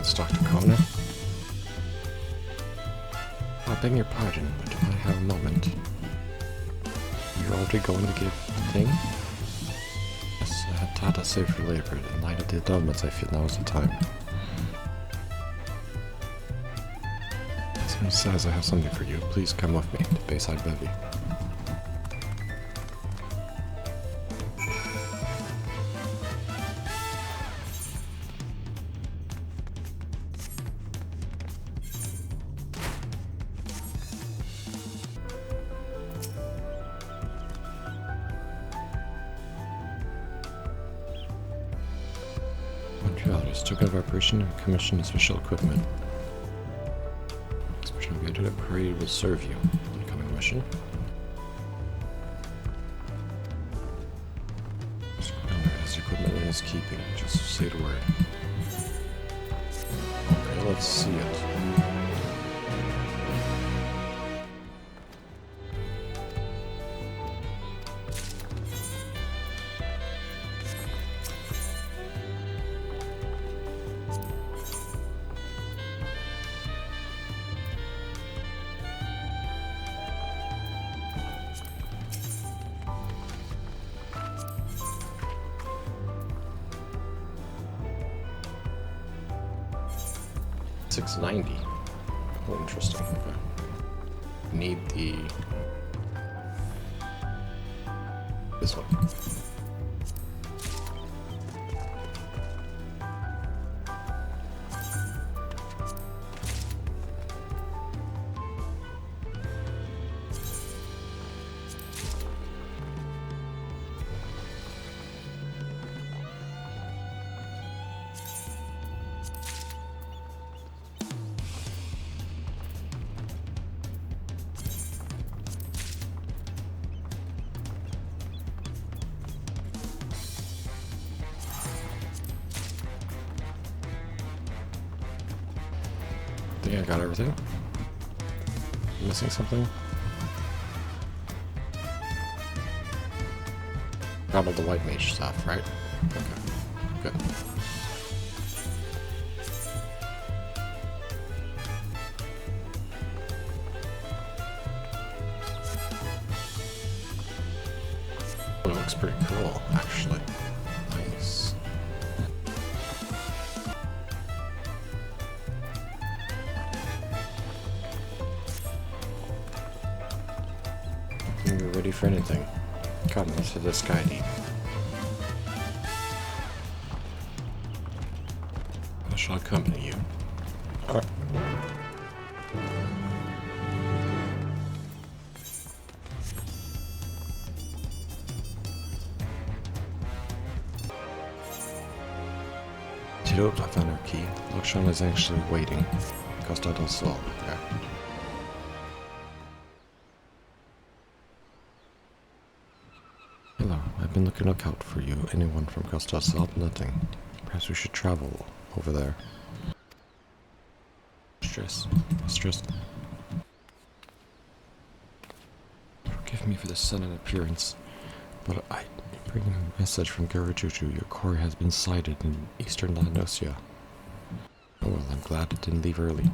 It's Dr. Connor. I beg your pardon, but do I have a moment? You're already going to give the thing? Yes, I had Tata saved for later. In light of the developments, I feel now is the time. Someone says I have something for you. Please come with me to Bayside Bevy. Montrealers took over operation and commissioned special equipment. Expression of the parade will serve you. Incoming mission. Has equipment in his keeping. Just say the word. Okay, let's see it. $690. Oh, interesting. Okay. Need this one. I think I got everything. Missing something? Got all the white mage stuff, right? Okay, good. Oh, it looks pretty cool, actually. Nice. You're ready for anything. Come to the sky deep. I shall accompany you. Alright. I found our key. Luxon is actually waiting. Costa del Sol. Okay. Hello, I've been looking out for you. Anyone from Costa del Sol? Nothing. Perhaps we should travel over there. Stress. Forgive me for the sudden appearance, but I bring a message from Garajuju. Your quarry has been sighted in eastern Laonosia. Oh well, I'm glad it didn't leave early.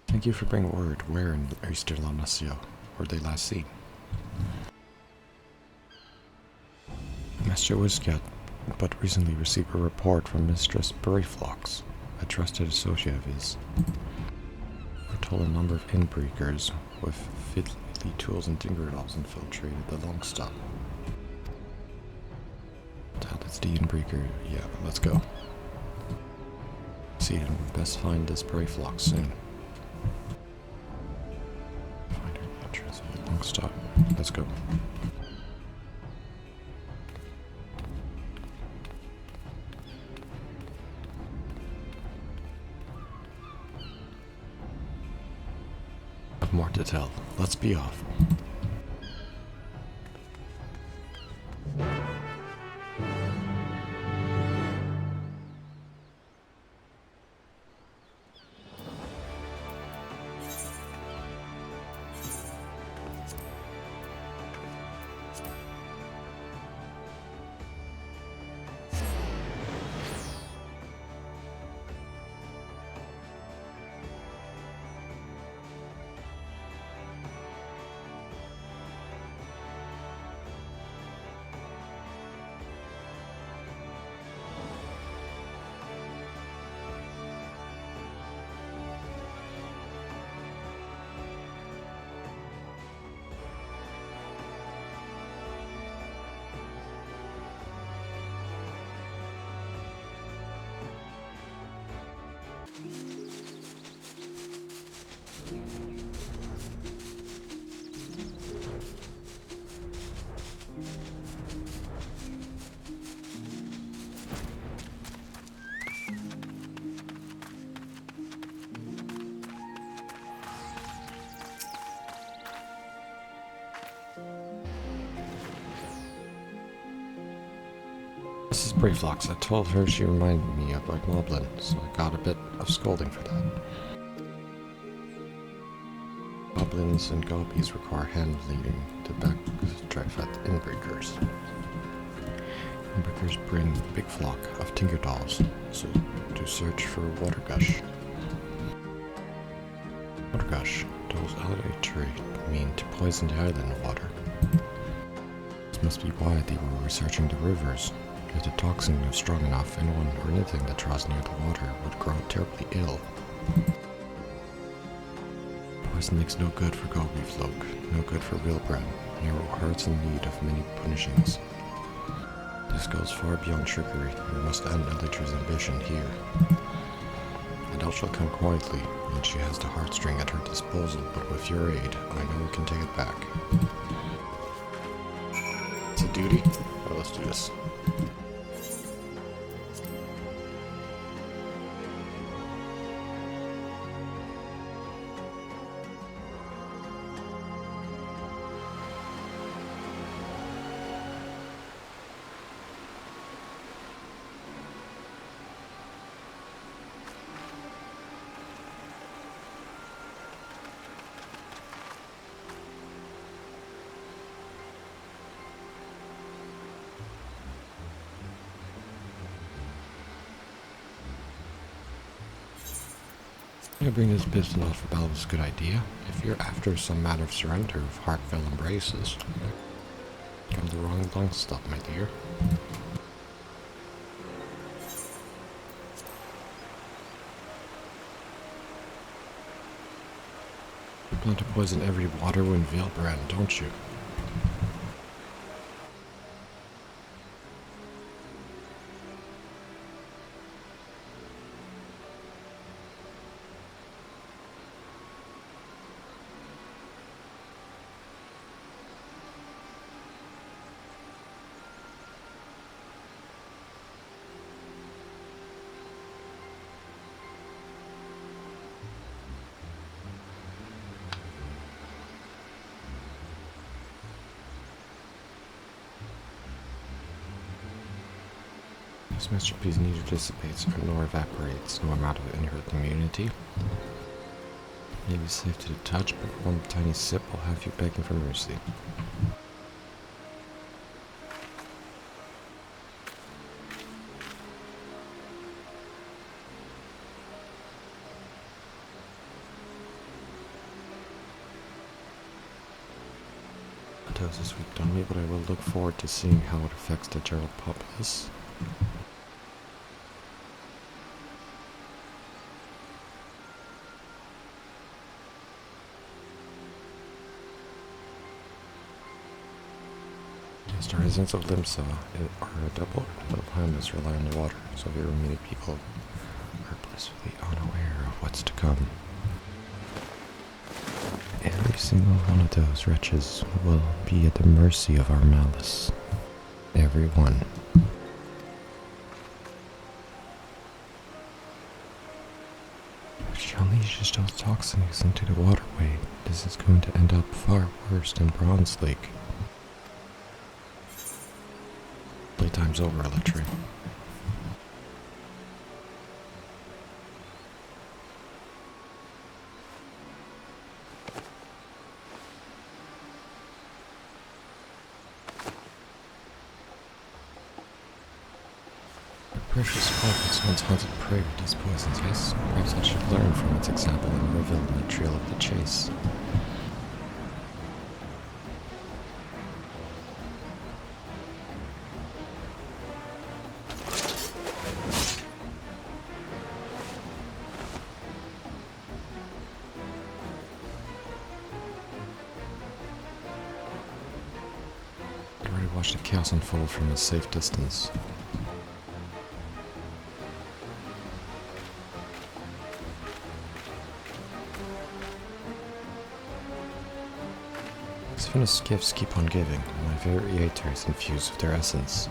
Thank you for bringing word. Where in eastern Laonosia were they last seen? Master Wizcat but recently received a report from Mistress Brayflox, a trusted associate of his. We're told a number of inbreakers with fiddly tools and dingerdogs infiltrated the Longstop. That's the inbreaker. Yeah, let's go. See, and we best find this Brayflox soon. Find her entrance of the Longstop. Let's go. More to tell. Let's be off. Mrs. Brayflox, I told her she reminded me of Lord Moblin, so I got a bit of scolding for that. Goblins and gobies require hand-leading to backdraft at the inbreakers. Inbreakers bring a big flock of tinker dolls to search for water gush. Water gush, dolls allitery mean to poison the island water. This must be why they were researching the rivers. If the toxin was strong enough, anyone or anything that draws near the water would grow terribly ill. Poison makes no good for goby folk, no good for real bread, narrow hearts in need of many punishings. This goes far beyond trickery. We must end Elytra's ambition here. Adele shall come quietly, and she has the heartstring at her disposal, but with your aid, I know we can take it back. It's a duty? Well, let's do this. I bring this piston off for battle is a good idea. If you're after some matter of surrender of heartfelt embraces, come the wrong long stop, my dear. You plan to poison every water in Valebrand, don't you? This masterpiece neither dissipates nor evaporates, no amount of inherent immunity. Maybe safe to the touch, but one tiny sip will have you begging for mercy. A dose is weak on me, but I will look forward to seeing how it affects the general populace. The residents of Limsa are a double planets rely on the water, so very many people are blissfully unaware of what's to come. Every single one of those wretches will be at the mercy of our malice. Every one. If she unleashes those toxins into the waterway, this is going to end up far worse than Bronze Lake. Playtime's over, Elytra. The precious prophets once hunted prey with these poisons, yes? Perhaps I should learn from its example and reveal the trail of the chase. Watch the chaos unfold from a safe distance. Divinous gifts keep on giving, and my very Aether is infused with their essence.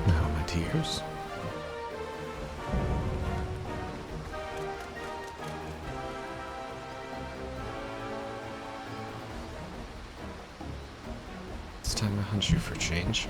Now my tears. It's time I hunt you for change.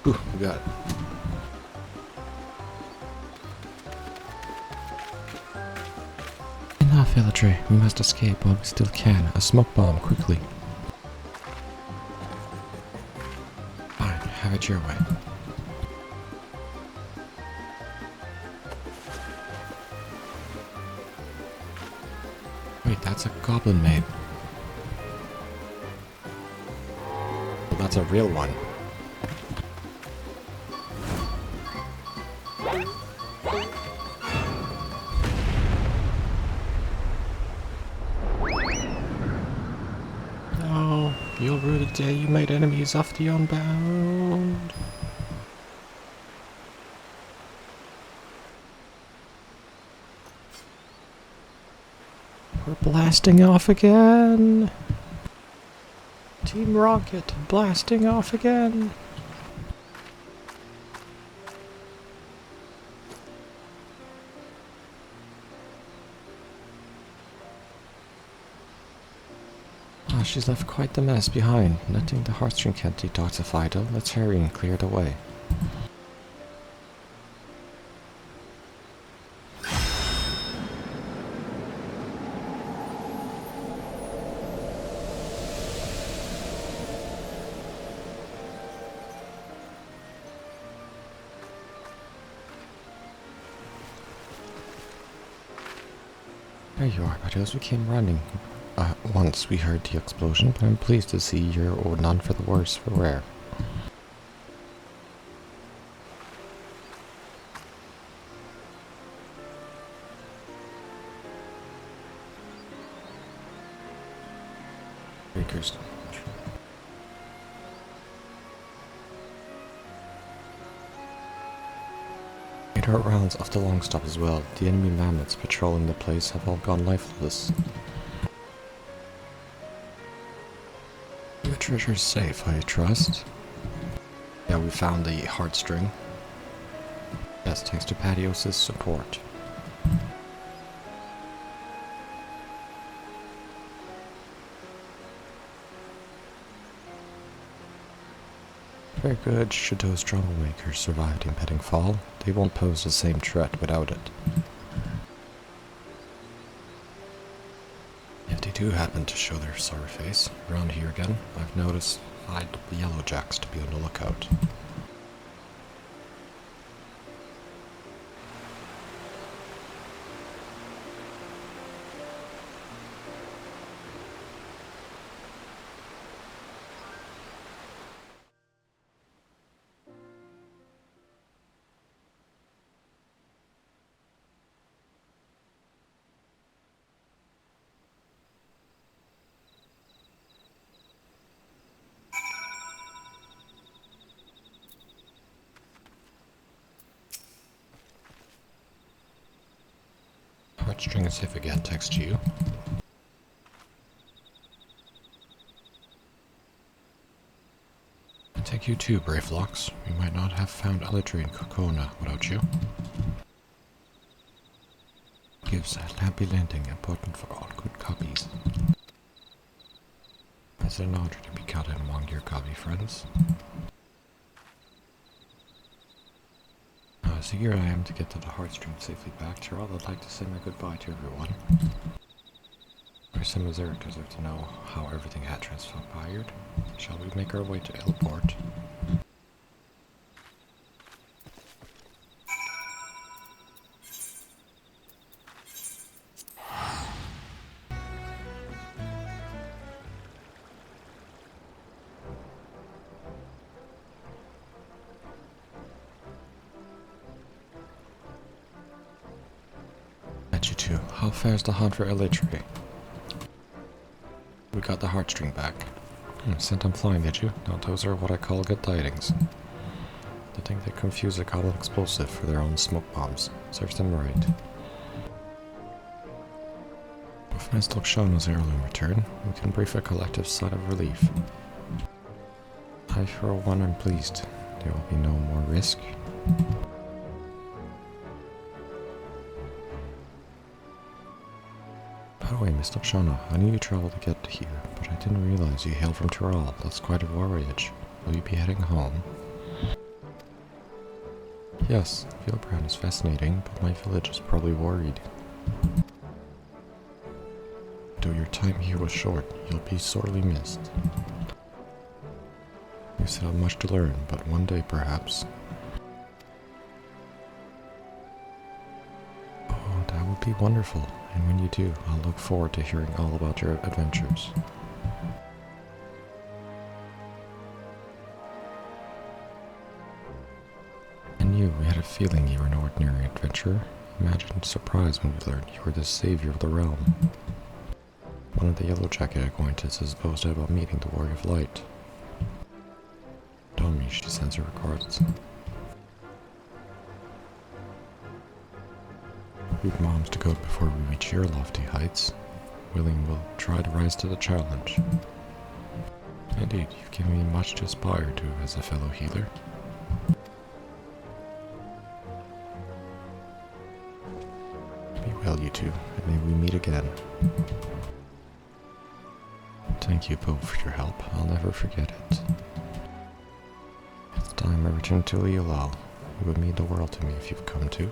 Ooh, we got it. Enough, Elatre. We must escape while we still can. A smoke bomb, quickly. Fine, have it your way. Wait, that's a goblin maid. Well, that's a real one. No, you'll rue the day you made enemies of the unbound. We're blasting off again. Team Rocket blasting off again. Oh, she's left quite the mess behind. Letting the heartstring can't detoxify though. Let's hurry and clear it away. There you are, but as we came running, once we heard the explosion, but I'm pleased to see you're none for the worse for wear. Breakers. Made our rounds off the long stop as well. The enemy mammoths patrolling the place have all gone lifeless. The treasure's safe, I trust. Yeah, we found the heartstring. Yes, thanks to Patios' support. Very good. Should those troublemakers survive the impending fall, they won't pose the same threat without it. If they do happen to show their sorry face around here again, I've noticed 5 yellowjacks to be on the lookout. Heartstring is safe again, text to you. I take you too, brave flocks. We might not have found Elatre and Kokona without you. Gives Lampy Landing important for all good copies. It's an honor to be counted among your copy friends. So here I am to get to the heartstring safely back. To all, I'd like to say my goodbye to everyone. For some Missouri deserve to know how everything had transpired. Shall we make our way to Elport? You two. How fares the hunt for Elatre? We got the heartstring back. Sent them flying, did you? No, those are what I call good tidings. I think they confuse a goblin explosive for their own smoke bombs. Serves them right. With Miss Lokshona's heirloom return, we can breathe a collective sigh of relief. I, for one, am pleased. There will be no more risk. By the way, Miss Lokshona, I knew you traveled to get here, but I didn't realize you hailed from Tyrol. That's quite a voyage. Will you be heading home? Yes, Fieldbrand is fascinating, but my village is probably worried. Though your time here was short, you'll be sorely missed. You still have much to learn, but one day perhaps. Oh, that would be wonderful, and when you do, I'll look forward to hearing all about your adventures. And you, we had a feeling you were no ordinary adventurer. Imagine surprise when we learned you were the savior of the realm. One of the Yellow Jacket acquaintances boasted about meeting the Warrior of Light. Told me she sends her regards. We've moms to go before we reach your lofty heights. Willing will try to rise to the challenge. Indeed, you've given me much to aspire to as a fellow healer. Be well, you two, and may we meet again. Thank you both for your help. I'll never forget it. It's time I return to Leolal. It would mean the world to me if you've come too.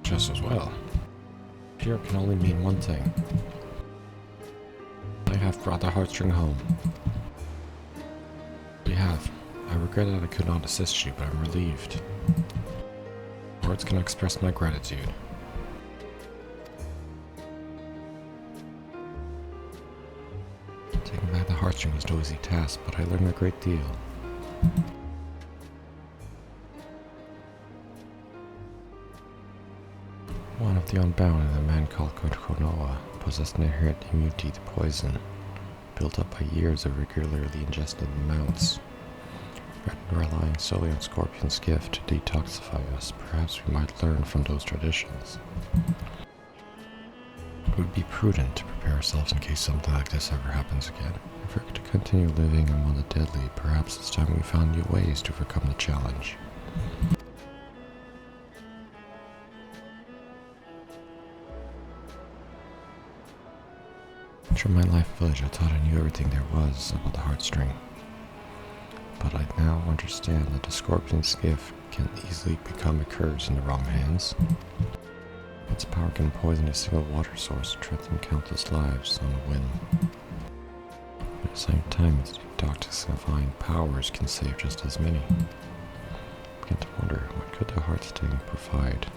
Just as well. Fear can only mean one thing. I have brought the heartstring home. We have. I regret that I could not assist you, but I'm relieved. Words can express my gratitude. Taking back the heartstring was no easy task, but I learned a great deal. One of the unbound and a man called Konoha possessed an inherent immunity to poison, built up by years of regularly ingested amounts. Rather than relying solely on Scorpion's gift to detoxify us, perhaps we might learn from those traditions. It would be prudent to prepare ourselves in case something like this ever happens again. If we're to continue living among the deadly, perhaps it's time we found new ways to overcome the challenge. Through my life village, I thought I knew everything there was about the heartstring. But I now understand that the Scorpion's gift can easily become a curse in the wrong hands. Its power can poison a single water source and threaten countless lives on a whim. At the same time, its detoxifying powers can save just as many. I begin to wonder, what could the heartstring provide?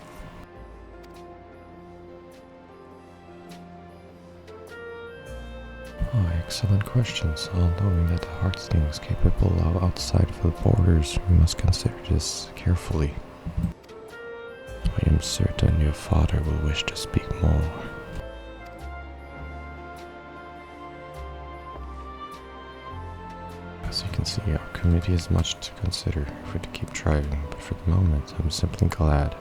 Oh, excellent questions. All knowing that the heartstring is capable of outside of the borders, we must consider this carefully. I am certain your father will wish to speak more. As you can see, our community has much to consider if we're to keep thriving, but for the moment, I'm simply glad.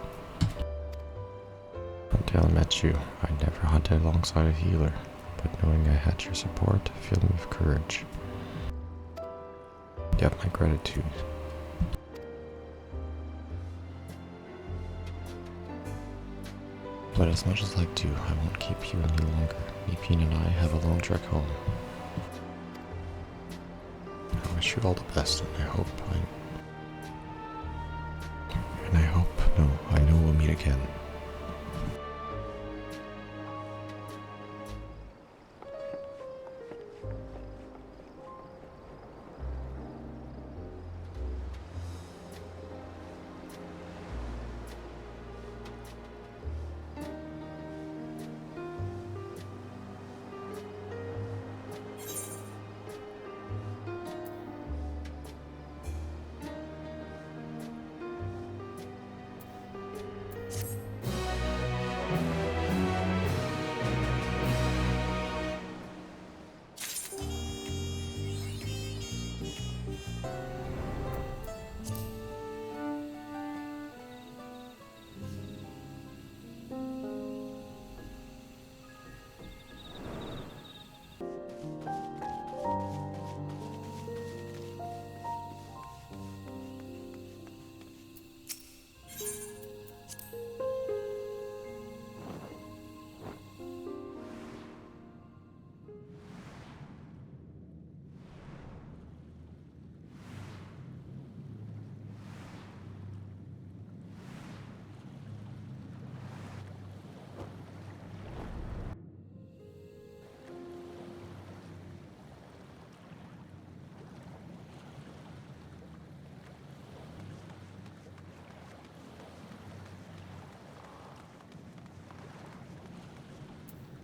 Until I met you, I never hunted alongside a healer. But knowing I had your support filled me with courage. You have my gratitude. But as much as I do, I won't keep you any longer. Nipin and I have a long trek home. I wish you all the best, and I know we'll meet again.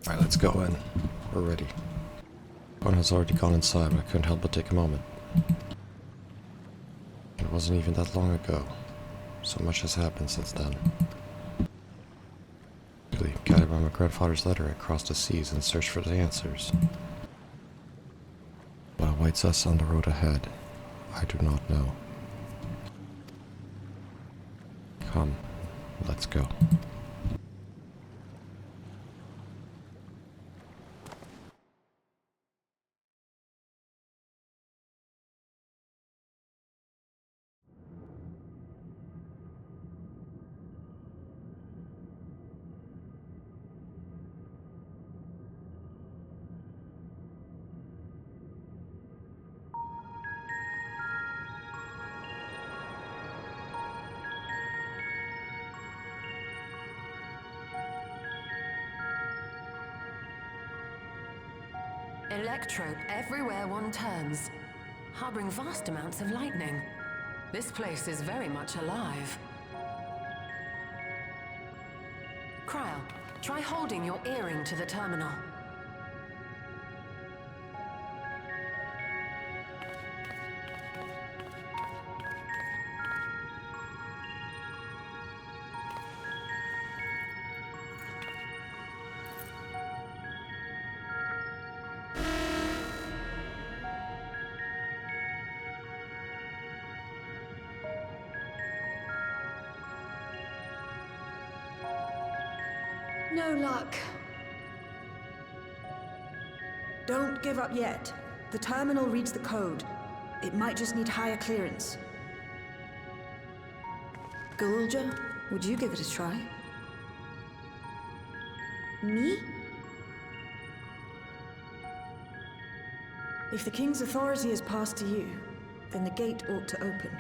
Alright, let's go in. We're ready. One has already gone inside, but I couldn't help but take a moment. It wasn't even that long ago. So much has happened since then. Guided by my grandfather's letter, I crossed the seas and searched for the answers. What awaits us on the road ahead, I do not know. Come, let's go. Electrope everywhere one turns, harboring vast amounts of lightning. This place is very much alive. Cryle, try holding your earring to the terminal. No luck. Don't give up yet. The terminal reads the code. It might just need higher clearance. Gulja, would you give it a try? Me? If the King's authority is passed to you, then the gate ought to open.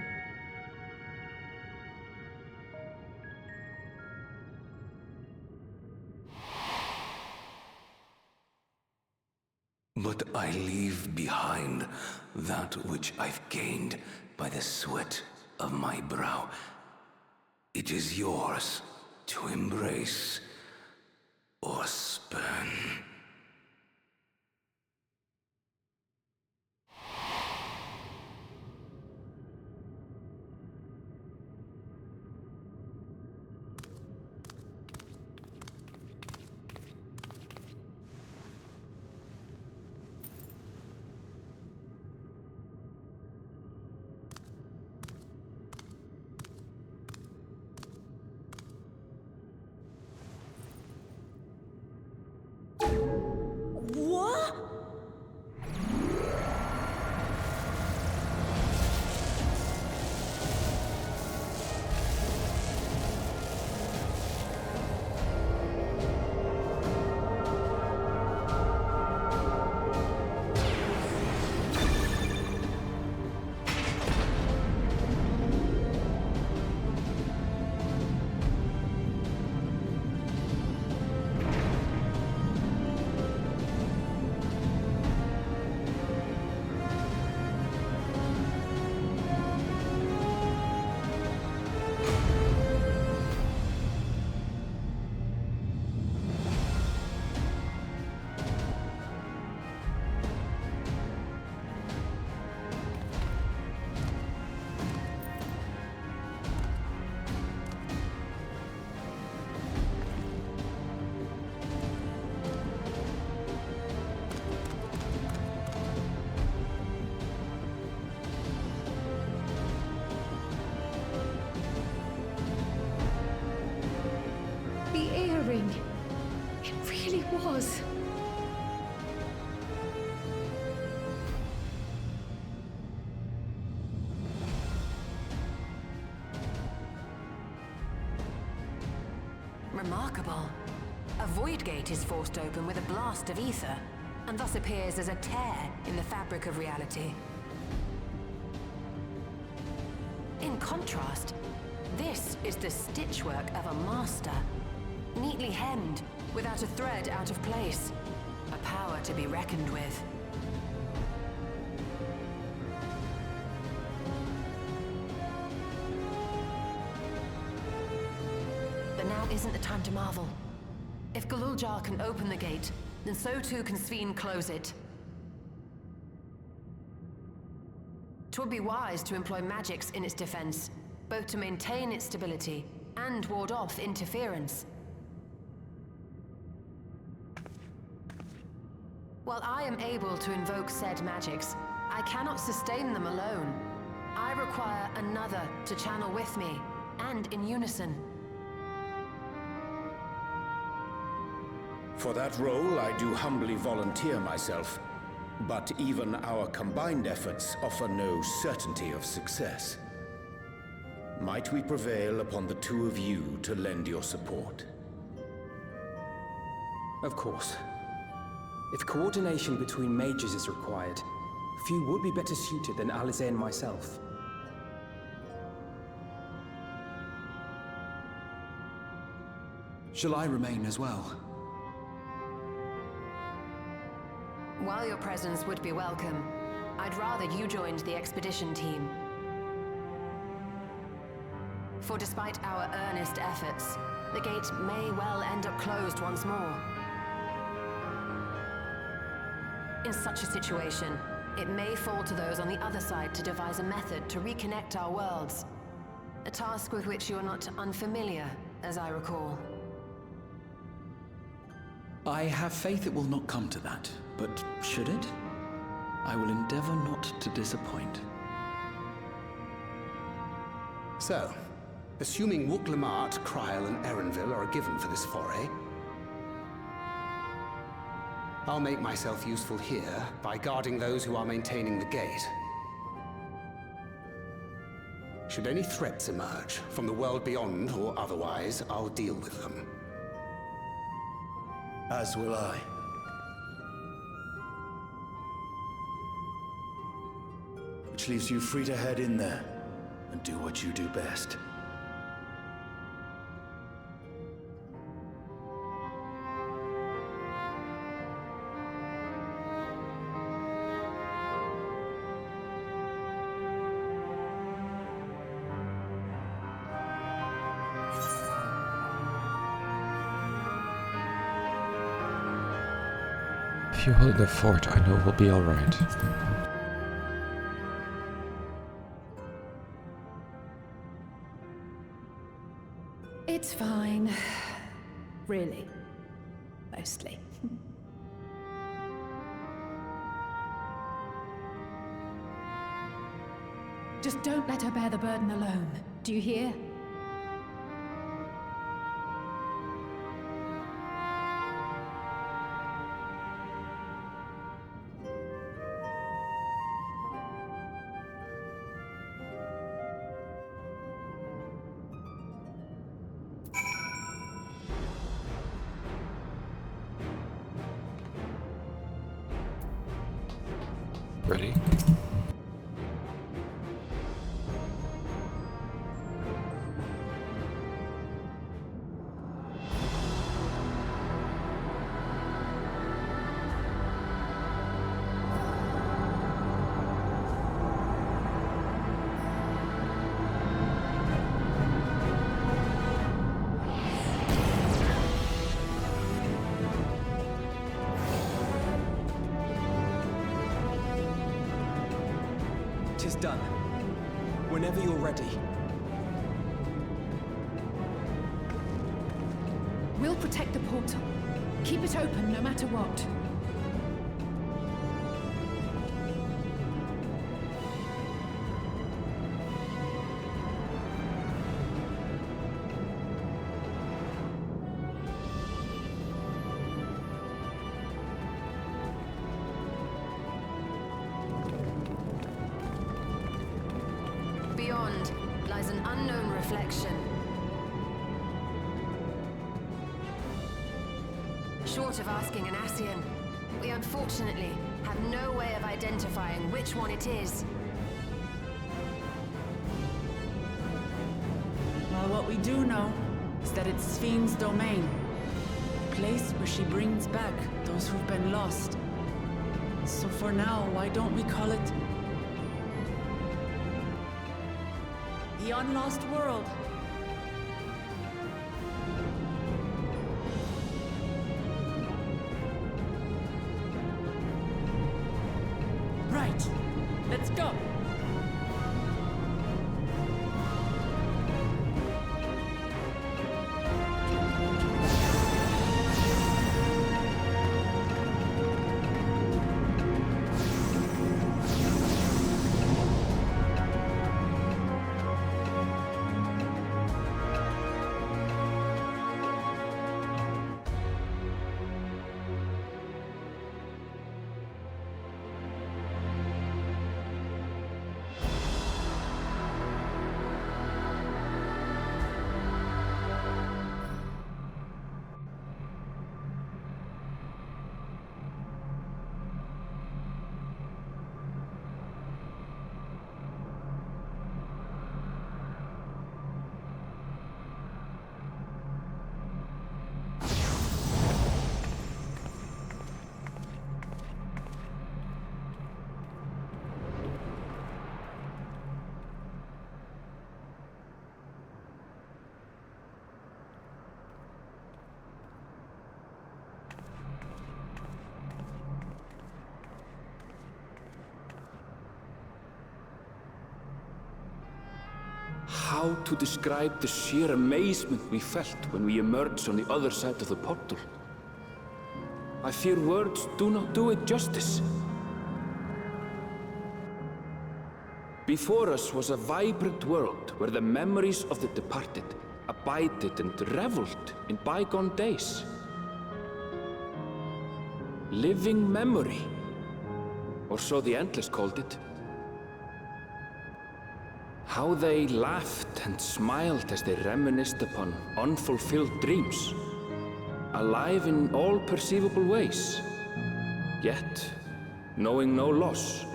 But I leave behind that which I've gained by the sweat of my brow. It is yours to embrace or spurn. What? It really was. Remarkable. A void gate is forced open with a blast of ether, and thus appears as a tear in the fabric of reality. In contrast, this is the stitchwork of a master, neatly hemmed, without a thread out of place. A power to be reckoned with. But now isn't the time to marvel. If Galuljar can open the gate, then so too can Sveen close it. 'Twould be wise to employ magics in its defense, both to maintain its stability and ward off interference. While I am able to invoke said magics, I cannot sustain them alone. I require another to channel with me, and in unison. For that role, I do humbly volunteer myself. But even our combined efforts offer no certainty of success. Might we prevail upon the two of you to lend your support? Of course. If coordination between mages is required, few would be better suited than Alisaie and myself. Shall I remain as well? While your presence would be welcome, I'd rather you joined the expedition team. For despite our earnest efforts, the gate may well end up closed once more. In such a situation, it may fall to those on the other side to devise a method to reconnect our worlds. A task with which you are not unfamiliar, as I recall. I have faith it will not come to that, but should it? I will endeavor not to disappoint. So, assuming Wook-Lamart, Kryl, and Erenville are a given for this foray, I'll make myself useful here by guarding those who are maintaining the gate. Should any threats emerge, from the world beyond or otherwise, I'll deal with them. As will I. Which leaves you free to head in there and do what you do best. If you hold the fort, I know we'll be alright. It's fine. Really. Mostly. Just don't let her bear the burden alone. Do you hear? Ready? Tis done. Whenever you're ready. We'll protect the portal. Keep it open no matter what. Beyond lies an unknown reflection. Short of asking an Ascian, we unfortunately have no way of identifying which one it is. Well, what we do know is that it's Sveen's domain. A place where she brings back those who've been lost. So for now, why don't we call it the Unlost World? Right. Let's go. How to describe the sheer amazement we felt when we emerged on the other side of the portal? I fear words do not do it justice. Before us was a vibrant world where the memories of the departed abided and reveled in bygone days. Living memory, or so the Endless called it. How they laughed and smiled as they reminisced upon unfulfilled dreams, alive in all perceivable ways, yet knowing no loss.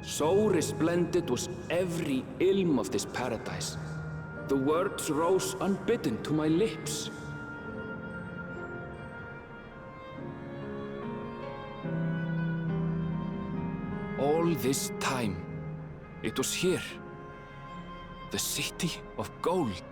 So resplendent was every ilm of this paradise. The words rose unbidden to my lips. All this time, it was here, the city of gold.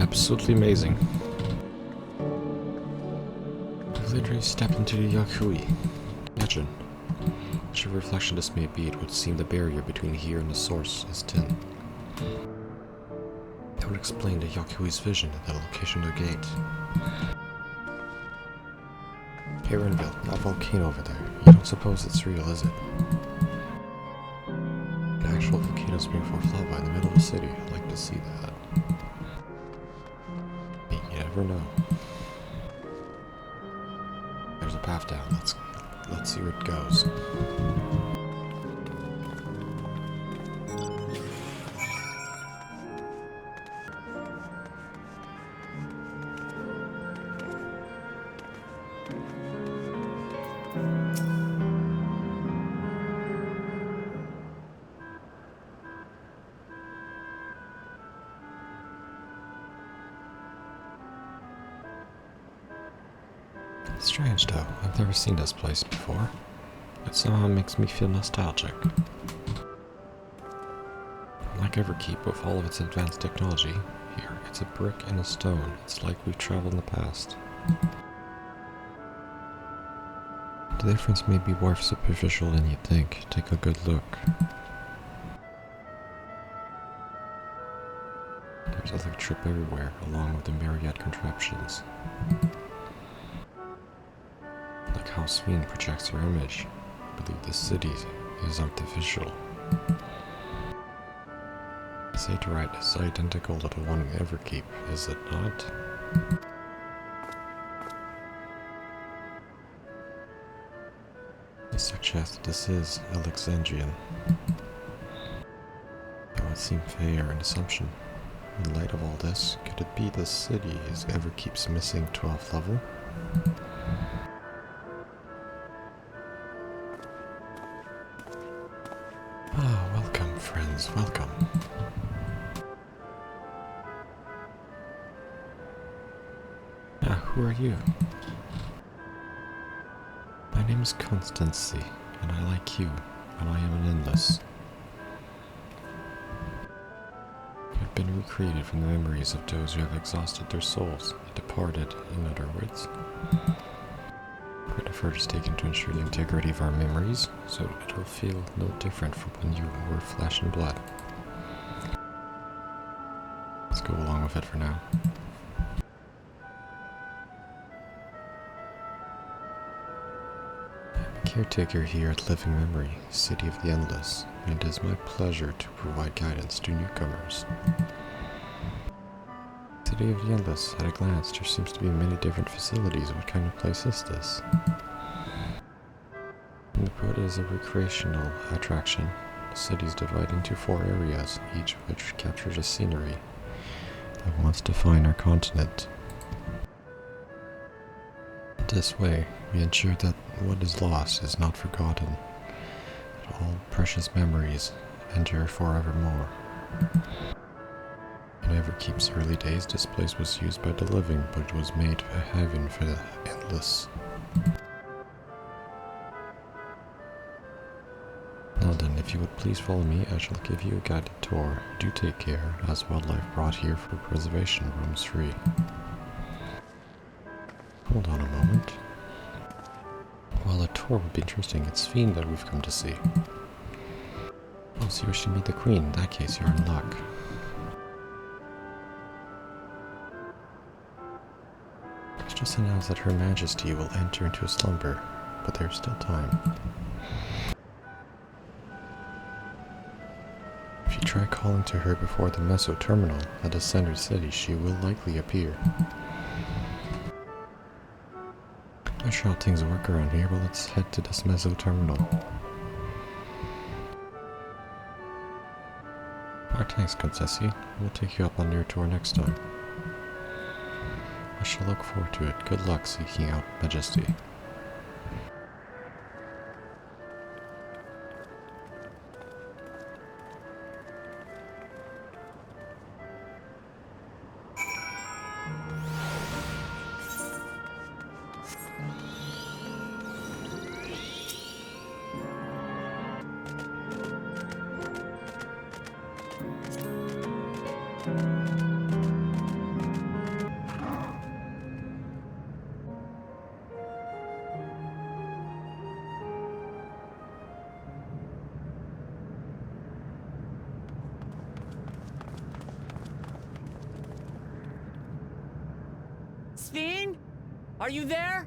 Absolutely amazing. I literally stepped into the Yakuy. Imagine. Which reflection this may be, it would seem the barrier between here and the source is thin. That would explain the Yakuy's vision at the location of the gate. Aether, that volcano over there. You don't suppose it's real, is it? An actual volcano spewing forth lava in the middle of the city. I'd like to see that. You never know. There's a path down. Let's see where it goes. Strange though, I've never seen this place before. It somehow makes me feel nostalgic. Like Everkeep, with all of its advanced technology, here it's a brick and a stone. It's like we've traveled in the past. The difference may be more superficial than you'd think. Take a good look. There's other trip everywhere, along with the myriad contraptions. Like how Sveen projects her image. I believe the city is artificial. This Aetherite is identical to the one in Everkeep, is it not? I suggest this is Alexandrian. That would seem fair, an assumption. In light of all this, could it be this city is Everkeep's missing 12th level? friends, welcome. Who are you? My name is Constancy, and I like you, and I am an endless. You have been recreated from the memories of those who have exhausted their souls, departed, in other words. Great effort is taken to ensure the integrity of our memories, so it will feel no different from when you were flesh and blood. Let's go along with it for now. Caretaker here at Living Memory, City of the Endless, and it is my pleasure to provide guidance to newcomers. City of the Endless, at a glance, there seems to be many different facilities. What kind of place is this? The put is a recreational attraction. The city is divided into 4 areas, each of which captures a scenery that wants to define our continent. This way, we ensure that what is lost is not forgotten, that all precious memories endure forevermore. In Everkeep's early days, this place was used by the living, but it was made a heaven for the endless. Now then, if you would please follow me, I shall give you a guided tour. Do take care, as wildlife brought here for preservation roams free. Hold on a moment. While a tour would be interesting, it's Fiend that we've come to see. Oh, so you wish to meet the Queen. In that case, you're in luck. It's just announced that Her Majesty will enter into a slumber, but there's still time. If you try calling to her before the Meso Terminal at the Center City, she will likely appear. Not sure how things work around here, but let's head to this Meso Terminal. Alright, thanks, Concessi. We'll take you up on your tour next time. I shall look forward to it. Good luck seeking out Majesty. Sven? Are you there?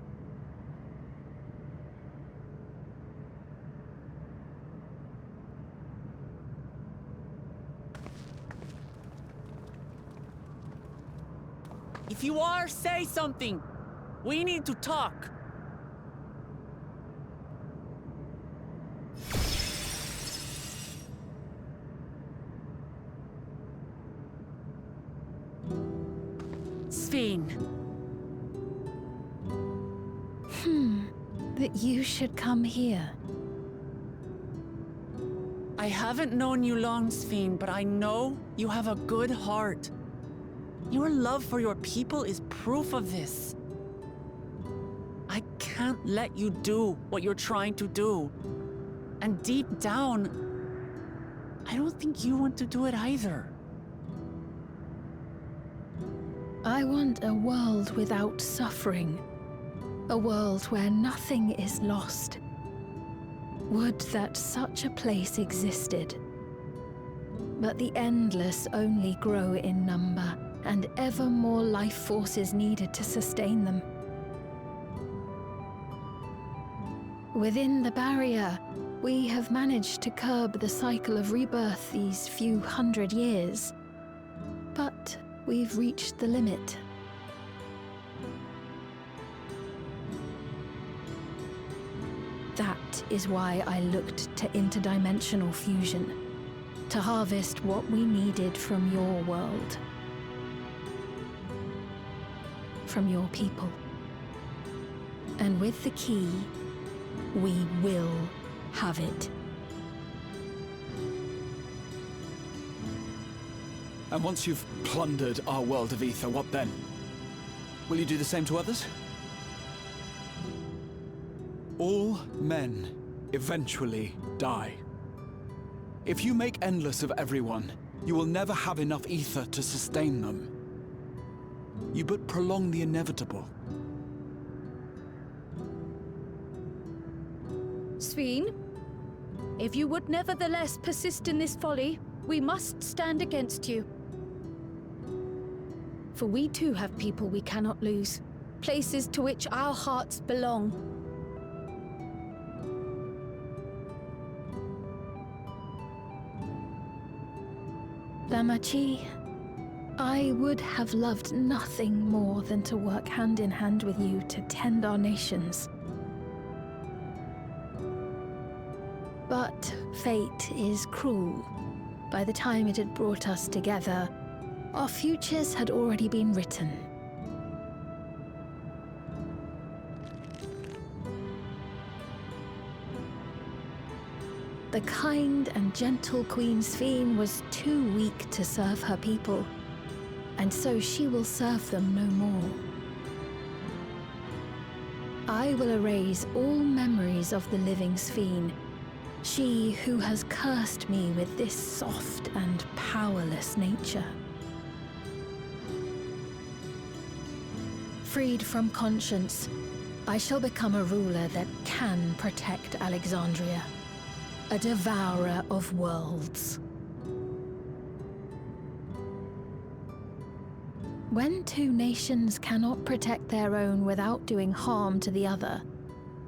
If you are, say something. We need to talk. Sven. That you should come here. I haven't known you long, Sven, but I know you have a good heart. Your love for your people is proof of this. I can't let you do what you're trying to do. And deep down, I don't think you want to do it either. I want a world without suffering. A world where nothing is lost. Would that such a place existed. But the endless only grow in number, and ever more life forces needed to sustain them. Within the barrier, we have managed to curb the cycle of rebirth these few hundred years. But we've reached the limit. That is why I looked to interdimensional fusion, to harvest what we needed from your world, from your people. And with the key, we will have it. And once you've plundered our world of Aether, what then? Will you do the same to others? All men eventually die. If you make endless of everyone, you will never have enough Aether to sustain them. You but prolong the inevitable. Sveen, if you would nevertheless persist in this folly, we must stand against you. For we too have people we cannot lose, places to which our hearts belong. Lamachi, I would have loved nothing more than to work hand in hand with you to tend our nations. But fate is cruel. By the time it had brought us together, our futures had already been written. The kind and gentle Queen Sveen was too weak to serve her people, and so she will serve them no more. I will erase all memories of the living Sveen, she who has cursed me with this soft and powerless nature. Freed from conscience, I shall become a ruler that can protect Alexandria. A devourer of worlds. When two nations cannot protect their own without doing harm to the other,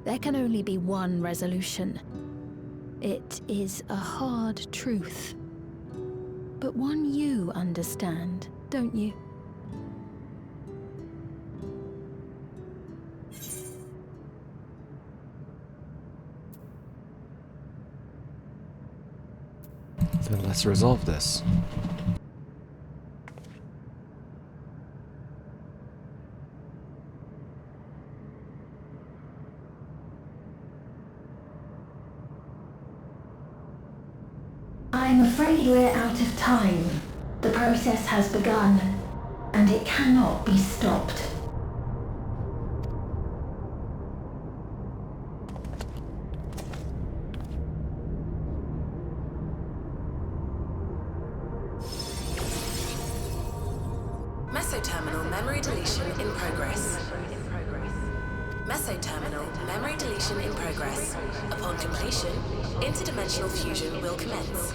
there can only be one resolution. It is a hard truth, but one you understand, don't you? Then let's resolve this. I'm afraid we're out of time. The process has begun, and it cannot be stopped. Mesoterminal memory deletion in progress. Mesoterminal memory deletion in progress. Upon completion, interdimensional fusion will commence.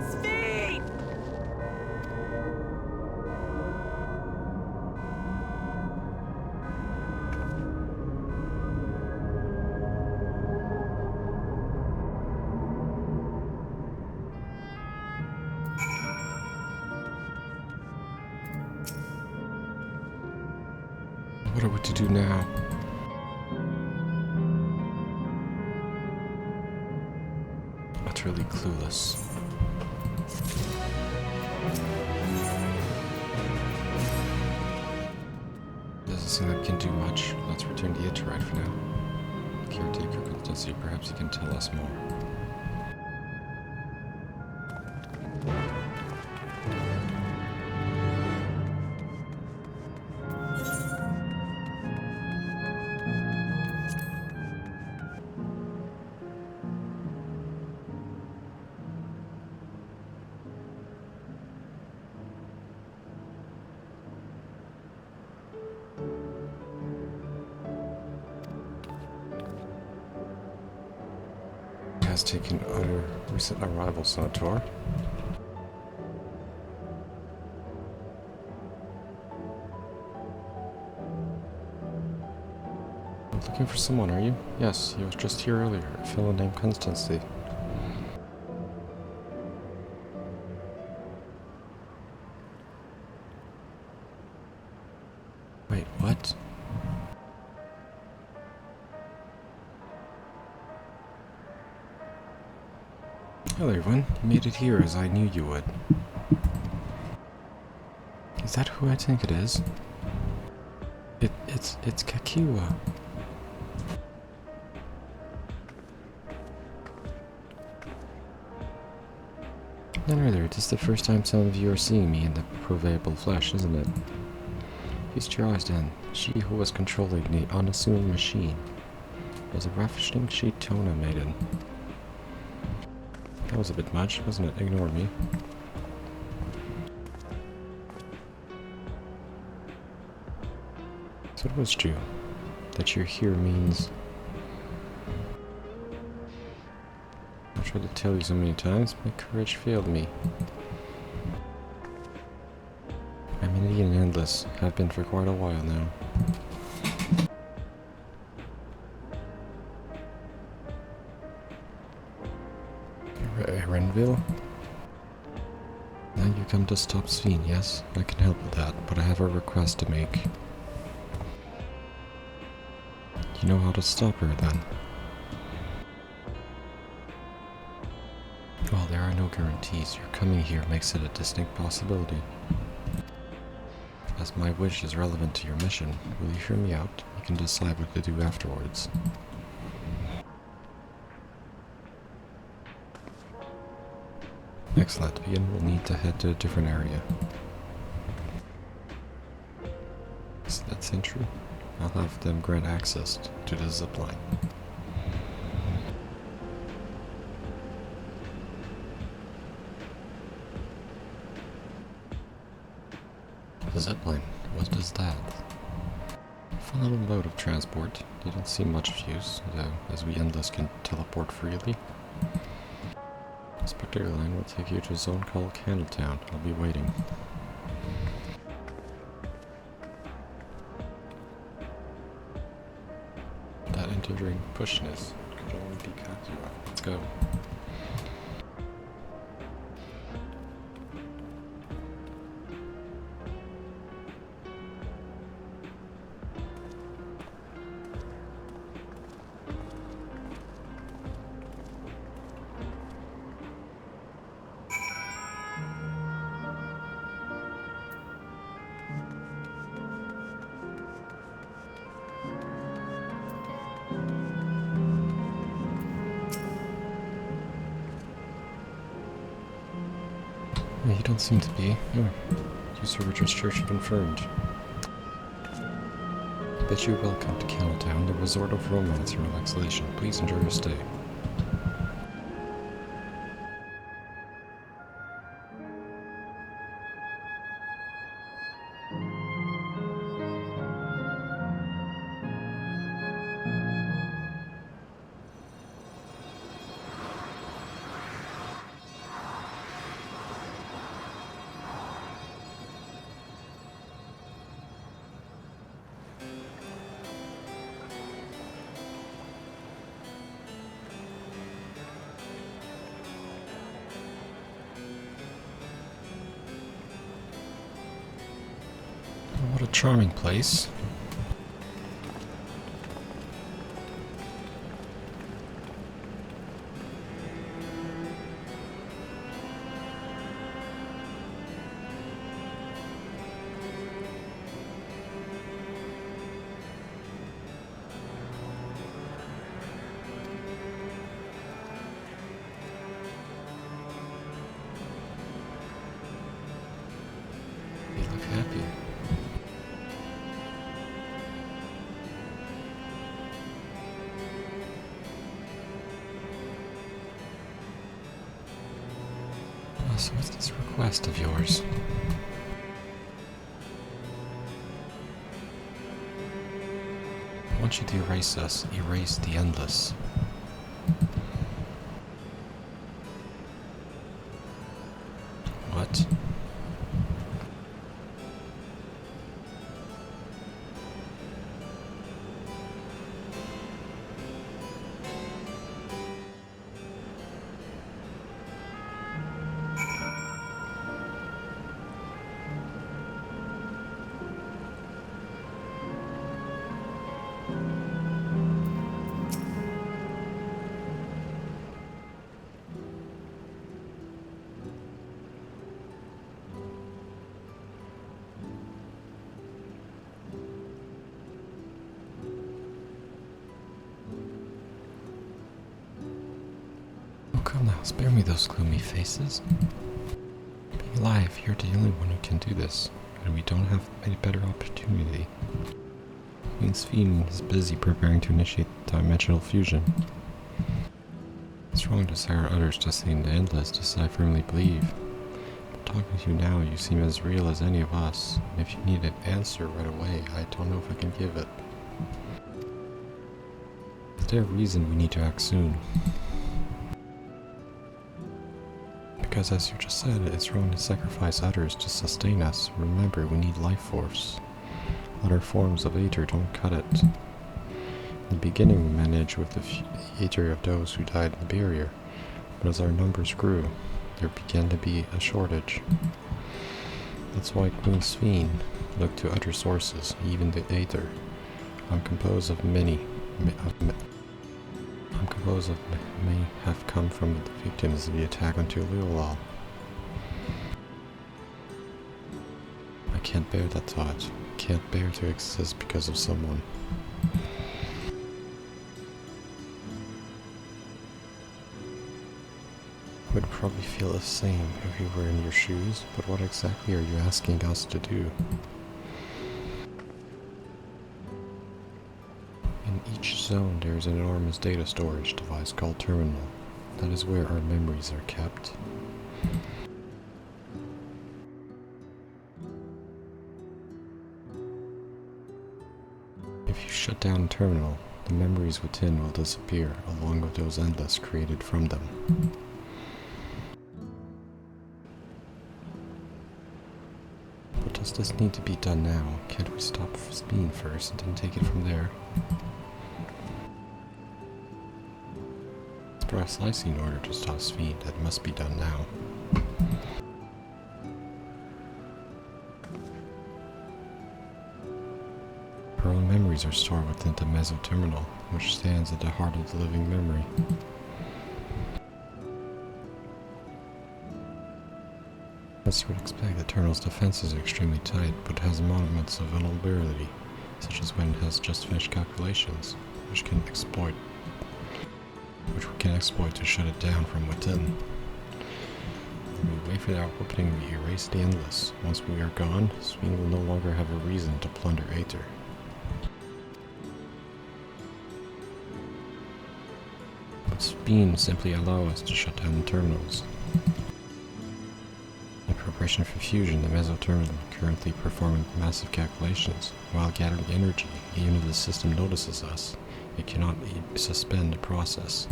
Sveen! What are we to do now? Utterly clueless. Doesn't seem like we can do much. Let's return to Aether for now. Caretaker Constancy, perhaps he can tell us more. Has taken other recent arrivals on a tour. Looking for someone, are you? Yes, he was just here earlier. A fellow named Constancy. Wait, what? Hello everyone, you made it here as I knew you would. Is that who I think it is? It's Cactuar. None earlier, it is the first time some of you are seeing me in the provable flesh, isn't it? Feast your eyes then. She who was controlling the unassuming machine was a ravishing Sheetona maiden. That was a bit much, wasn't it? Ignore me. So it was true. That you're here means... I've tried to tell you so many times, my courage failed me. I'm an Indian Endless. Have been for quite a while now. Erenville? Now you come to stop Sveen, yes? I can help with that, but I have a request to make. You know how to stop her, then? Well, there are no guarantees. Your coming here makes it a distinct possibility. As my wish is relevant to your mission, will you hear me out? You can decide what to do afterwards. Excellent. To begin, we'll need to head to a different area. Is that sentry? I'll have them grant access to the zipline. The zipline? What is that? Fun little mode of transport. They don't see much of use, though, as we Endless can teleport freely. This particular line will take you to a zone called Candletown. I'll be waiting. That entering pushness could only be Cactuar. Let's go. You don't seem to be. Oh, user registration confirmed. Bet you're welcome to Candletown, the resort of romance and relaxation. Please enjoy your stay. What a charming place. You look happy. So what's this request of yours? I want you to erase us, erase the Endless. What? Come now, spare me those gloomy faces. alive, you're the only one who can do this, and we don't have any better opportunity. XIV is busy preparing to initiate dimensional fusion. It's wrong to desire others to see the endless, this I firmly believe. But talking to you now, you seem as real as any of us, and if you need an answer right away, I don't know if I can give it. Is there a reason we need to act soon? Because as you just said, it's wrong to sacrifice others to sustain us. Remember, we need life force. Other forms of Aether don't cut it. In the beginning, we managed with the Aether of those who died in the barrier, but as our numbers grew, there began to be a shortage. That's why XIV looked to other sources, even the Aether. I'm composed of may have come from the victims of the attack on Tululal. I can't bear that thought. Can't bear to exist because of someone. I would probably feel the same if you were in your shoes, but what exactly are you asking us to do? In each zone there is an enormous data storage device called terminal. That is where our memories are kept. If you shut down terminal, the memories within will disappear, along with those endless created from them. But does this need to be done now? Can't we stop Speen first and then take it from there? It's precisely in order to stop Speen that must be done now. Our own memories are stored within the mesoterminal, which stands at the heart of the living memory. As you would expect, the terminal's defenses are extremely tight, but has moments of vulnerability, such as when it has just finished calculations, which we can exploit to shut it down from within. When we wait for our opening, we erase the endless. Once we are gone, Speen will no longer have a reason to plunder Aether. But Speen simply allow us to shut down the terminals. In preparation for fusion, the mesoterminal currently performing massive calculations. While gathering energy, even if the system notices us, it cannot suspend the process.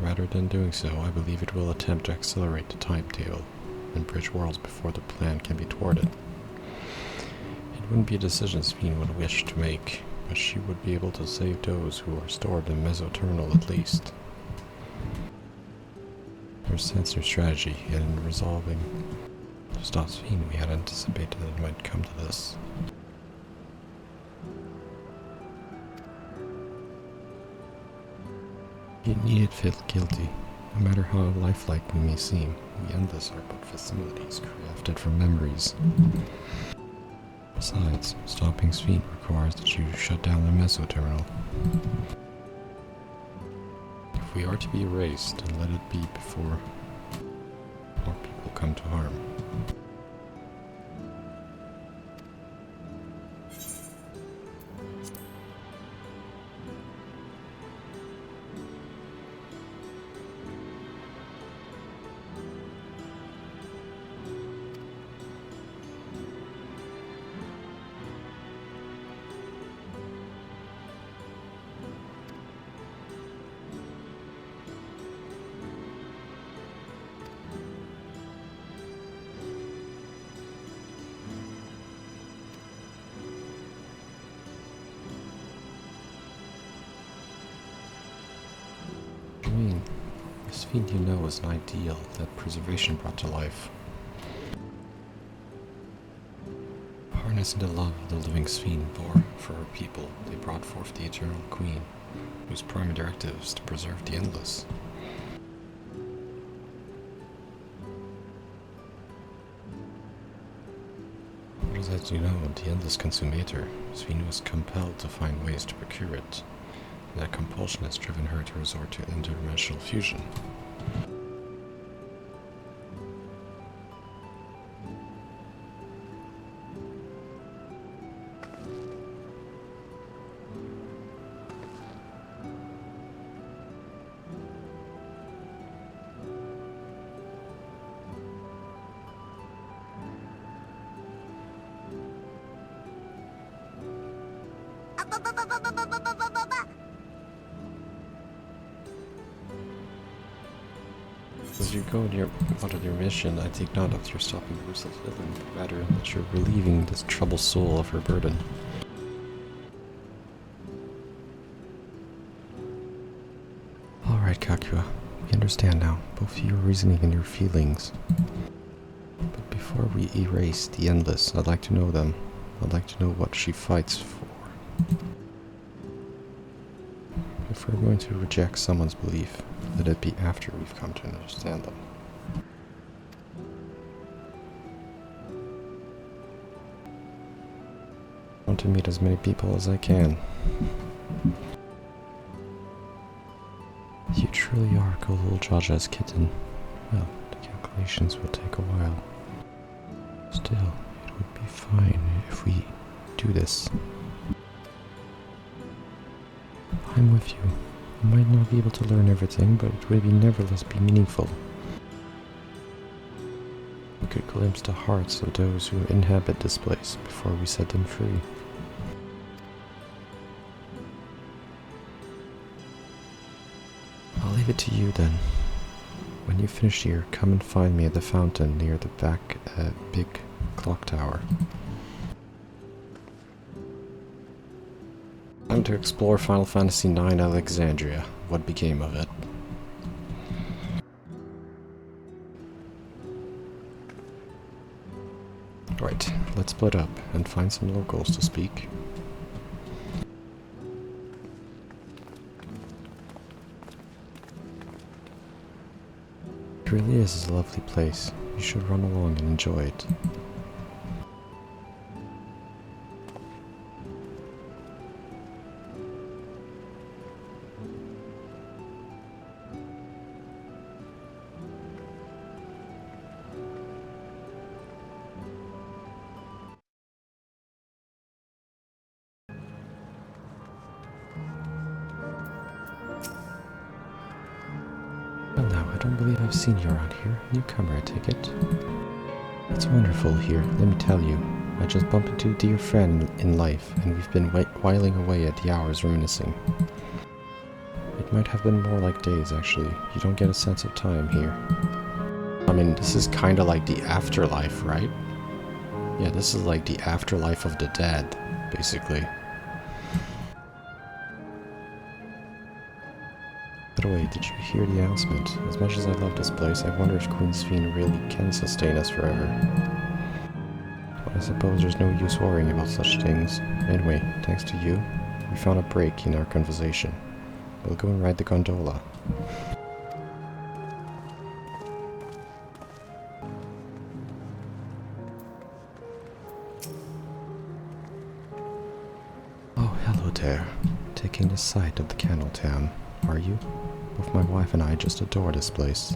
Rather than doing so, I believe it will attempt to accelerate the timetable and bridge worlds before the plan can be thwarted. It wouldn't be a decision Speen would wish to make, but she would be able to save those who are stored in mesoterminal at least. There's sense in strategy, and in resolving to stop Speen, we had anticipated that it might come to this. You needn't feel guilty. No matter how lifelike we may seem, we endless are but facilities crafted from memories. Besides, stopping Speen requires that you shut down the mesoterminal. If we are to be erased, then let it be before more people come to harm. This fiend you know is an ideal that preservation brought to life. Harnessing the love of the living Speen bore for her people, they brought forth the Eternal Queen, whose primary directive is to preserve the endless. But as you know, the endless consume Aether. Speen was compelled to find ways to procure it. That compulsion has driven her to resort to interdimensional fusion. As you go on your mission, I take not that you're stopping yourself living, but rather that you're relieving this troubled soul of her burden. Alright, Cactuar, we understand now, both your reasoning and your feelings. But before we erase the Endless, I'd like to know them. I'd like to know what she fights for. If we're going to reject someone's belief, let it be after we've come to understand them. I want to meet as many people as I can. You truly are Golul Jaja's kitten. Well, the calculations will take a while. Still, it would be fine if we do this. I'm with you. I might not be able to learn everything, but it would nevertheless be meaningful. We could glimpse the hearts of those who inhabit this place before we set them free. I'll leave it to you then. When you finish here, come and find me at the fountain near the back big clock tower. Time to explore Final Fantasy IX Alexandria. What became of it? Right, let's split up and find some locals to speak. It really is a lovely place. You should run along and enjoy it. Well now, I don't believe I've seen you around here. Newcomer, I take it. It's wonderful here, let me tell you. I just bumped into a dear friend in life, and we've been whiling away at the hours reminiscing. It might have been more like days, actually. You don't get a sense of time here. I mean, this is kinda like the afterlife, right? Yeah, this is like the afterlife of the dead, basically. By the way, did you hear the announcement? As much as I love this place, I wonder if Queen's Fiend really can sustain us forever. But I suppose there's no use worrying about such things. Anyway, thanks to you, we found a break in our conversation. We'll go and ride the gondola. Oh, hello there. Taking the site of the Candle Town, are you? Both my wife and I just adore this place.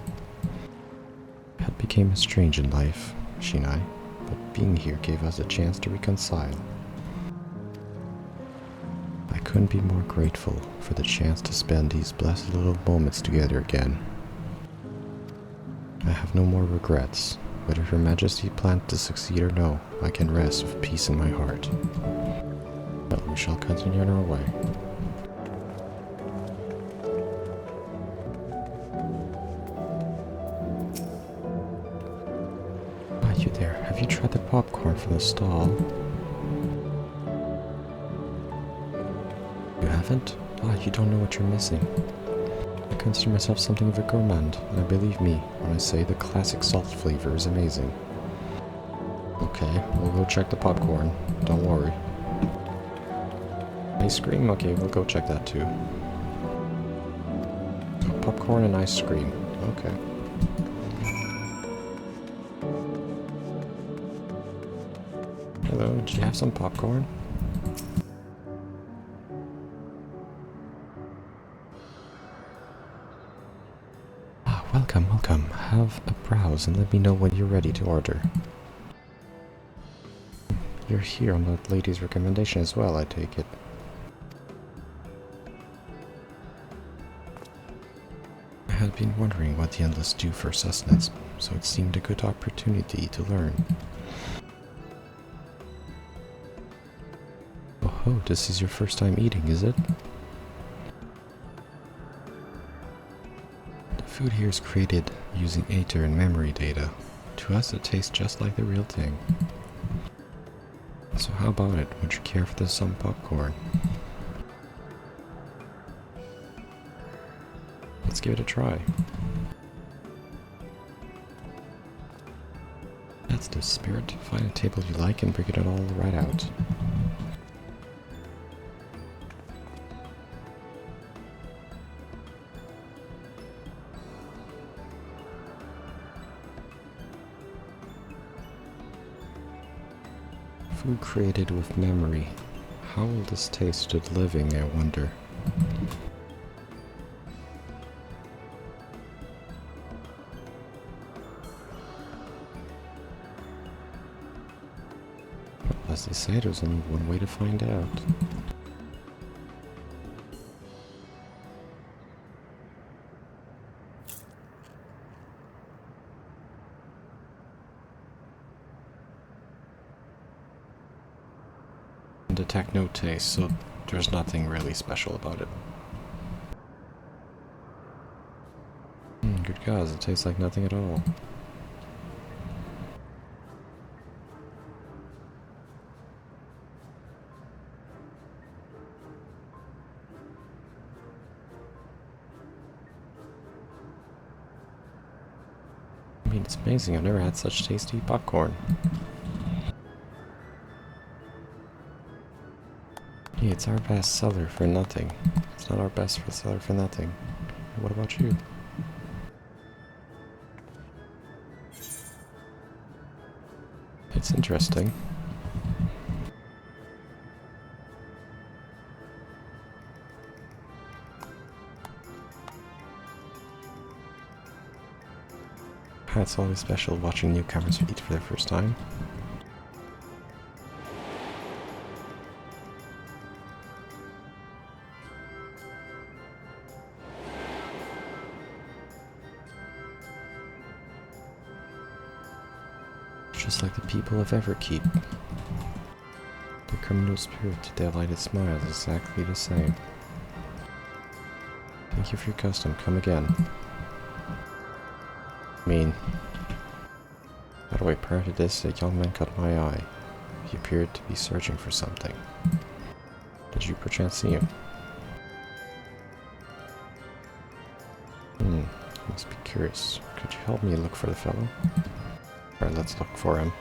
We had become estranged in life, she and I, but being here gave us a chance to reconcile. I couldn't be more grateful for the chance to spend these blessed little moments together again. I have no more regrets. Whether Her Majesty planned to succeed or no, I can rest with peace in my heart. But we shall continue on our way. You there, have you tried the popcorn from the stall? You haven't? Ah, you don't know what you're missing. I consider myself something of a gourmand, and believe me when I say the classic salt flavor is amazing. Okay, we'll go check the popcorn, don't worry. Ice cream? Okay, we'll go check that too. Popcorn and ice cream, okay. Hello, did you have some popcorn? Ah, welcome, welcome. Have a browse and let me know when you're ready to order. You're here on that lady's recommendation as well, I take it. I had been wondering what the Endless do for sustenance, so it seemed a good opportunity to learn. Oh, Oh, this is your first time eating, is it? The food here is created using Aether and memory data. To us, it tastes just like the real thing. So how about it? Would you care for some popcorn? Let's give it a try. That's the spirit. Find a table you like and bring it all right out. Food created with memory. How will this taste to the living, I wonder? As they say, there's only one way to find out. Detect no taste, so there's nothing really special about it. Good cause, it tastes like nothing at all. I mean, it's amazing, I've never had such tasty popcorn. Hey, it's our best seller for nothing. It's not our best seller for nothing. What about you? It's interesting. It's always special watching newcomers eat for their first time. Just like the people of Everkeep. The criminal spirit, their lighted smile is exactly the same. Thank you for your custom. Come again. I mean, by the way, prior to this, a young man caught my eye. He appeared to be searching for something. Did you perchance see him? Must be curious. Could you help me look for the fellow? Alright, let's look for him.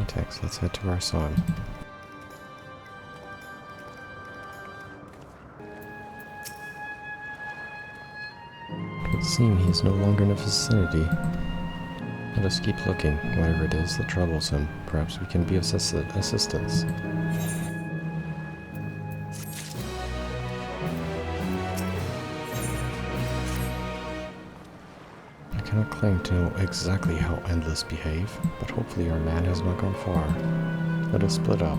Thanks, let's head to our son. It would seem he is no longer in the vicinity. Let us keep looking. Whatever it is that troubles him, perhaps we can be of assistance. I cannot claim to know exactly how Endless behave, but hopefully our man has not gone far. Let us split up.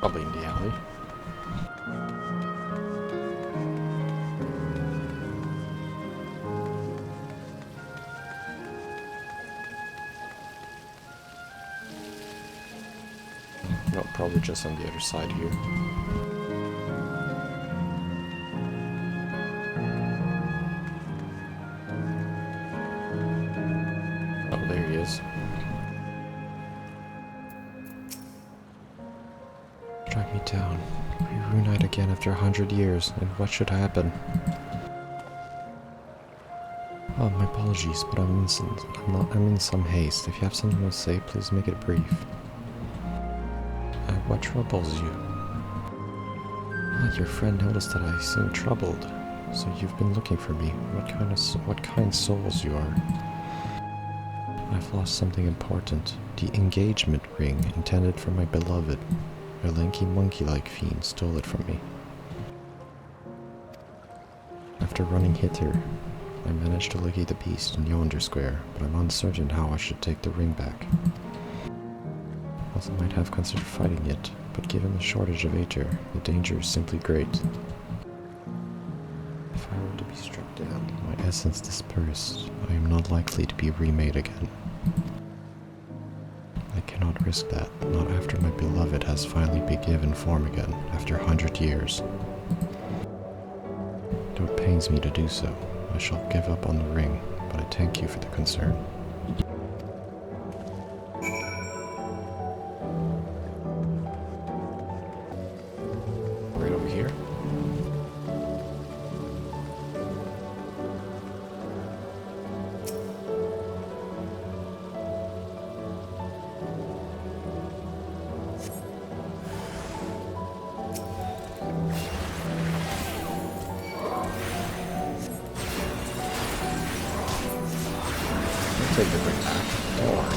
Probably in the alley. No, probably just on the other side here. Oh, there he is. Drag me down. We reunite again after 100 years, and what should happen? Oh, my apologies, but I'm in some haste. If you have something to say, please make it brief. What troubles you? Your friend noticed that I seem troubled, so you've been looking for me. What kind souls you are? I've lost something important. The engagement ring intended for my beloved. A lanky monkey-like fiend stole it from me. After running hither, I managed to locate the beast in yonder square, but I'm uncertain how I should take the ring back. I might have considered fighting it, but given the shortage of Aether, the danger is simply great. If I were to be struck down, my essence dispersed, I am not likely to be remade again. I cannot risk that, not after my beloved has finally been given form again, after 100 years. Though it pains me to do so, I shall give up on the ring, but I thank you for the concern. Right over here? Take the ring back. Don't worry.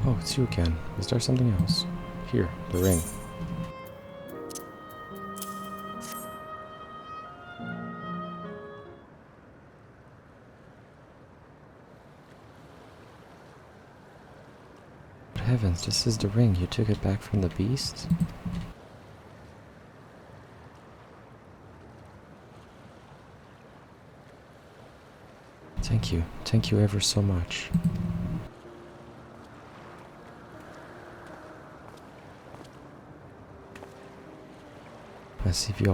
Oh, it's you again. Is there something else? Here, the ring. Good heavens, this is the ring. You took it back from the beast? Thank you. Thank you ever so much. I see if you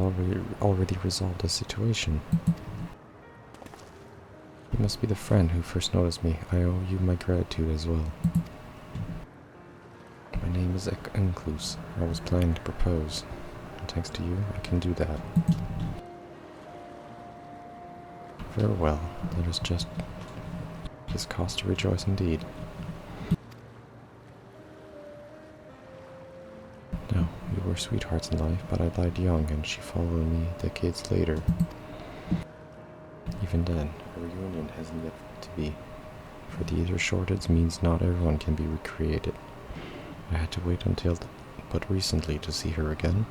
already resolved the situation. You must be the friend who first noticed me. I owe you my gratitude as well. My name is XIV. I was planning to propose, and thanks to you, I can do that. Very well. Let us just... It is cause to rejoice indeed. No, we were sweethearts in life, but I died young and she followed me decades later. Even then, a reunion hasn't yet to be, for the Aether shortage means not everyone can be recreated. I had to wait until but recently to see her again.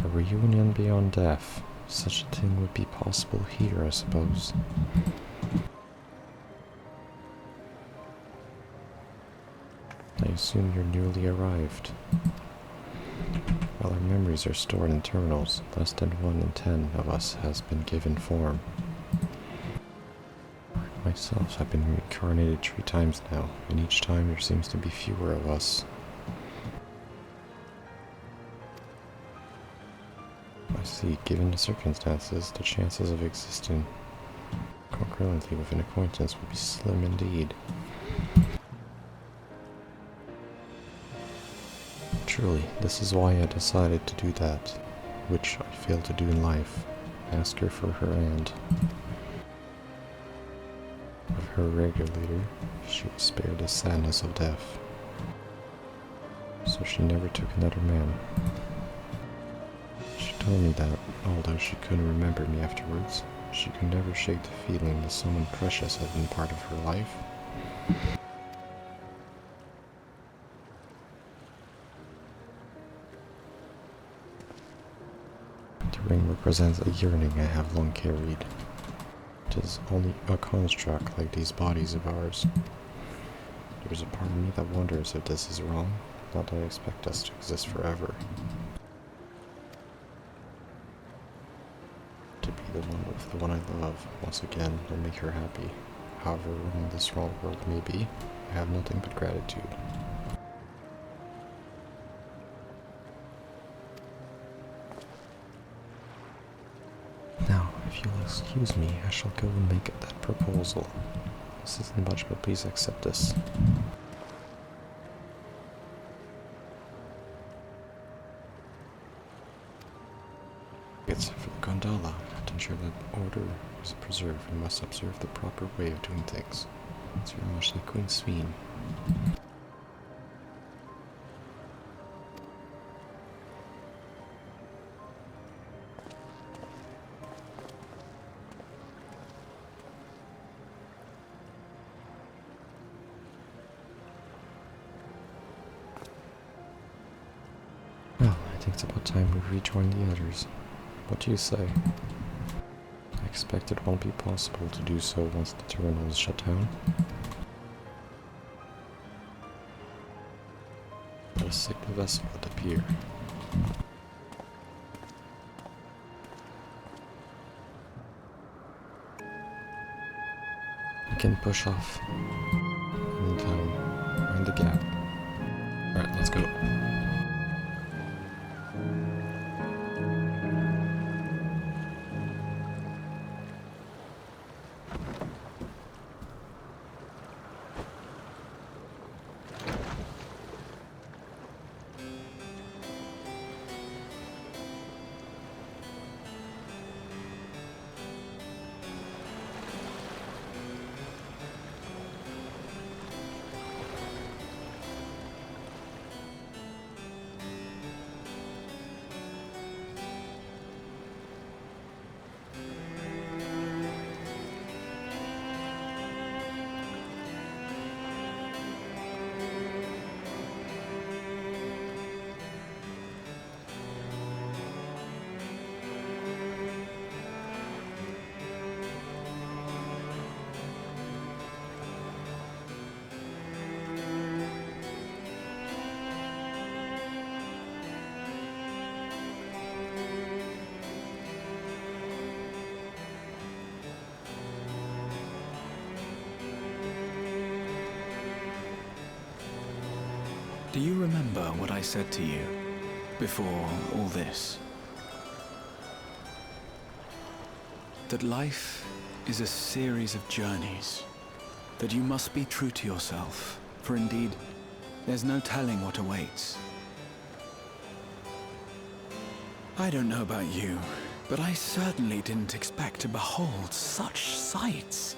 A reunion beyond death. Such a thing would be possible here, I suppose. I assume you're newly arrived. While our memories are stored in terminals, less than 1 in 10 of us has been given form. Myself, I've been reincarnated 3 times now, and each time there seems to be fewer of us. I see, given the circumstances, the chances of existing concurrently with an acquaintance would be slim indeed. Truly, this is why I decided to do that, which I failed to do in life. Ask her for her hand. With her regulator, she was spared the sadness of death. So she never took another man. She told me that, although she couldn't remember me afterwards, she could never shake the feeling that someone precious had been part of her life. The ring represents a yearning I have long carried. It is only a construct like these bodies of ours. There's a part of me that wonders if this is wrong, not that I expect us to exist forever. To be the one with the one I love, once again, and make her happy. However wrong this wrong world may be, I have nothing but gratitude. Now, if you'll excuse me, I shall go and make that proposal. This isn't much, but please accept this. It's for the gondola. To ensure that order is preserved, we must observe the proper way of doing things. It's very much like XIV. think it's about time we rejoin the others. What do you say? I expect it won't be possible to do so once the terminal is shut down. Let us take the vessel at the pier. We can push off. Meantime, mind the gap. Alright, let's go. Do you remember what I said to you before all this? That life is a series of journeys. That you must be true to yourself, for indeed, there's no telling what awaits. I don't know about you, but I certainly didn't expect to behold such sights.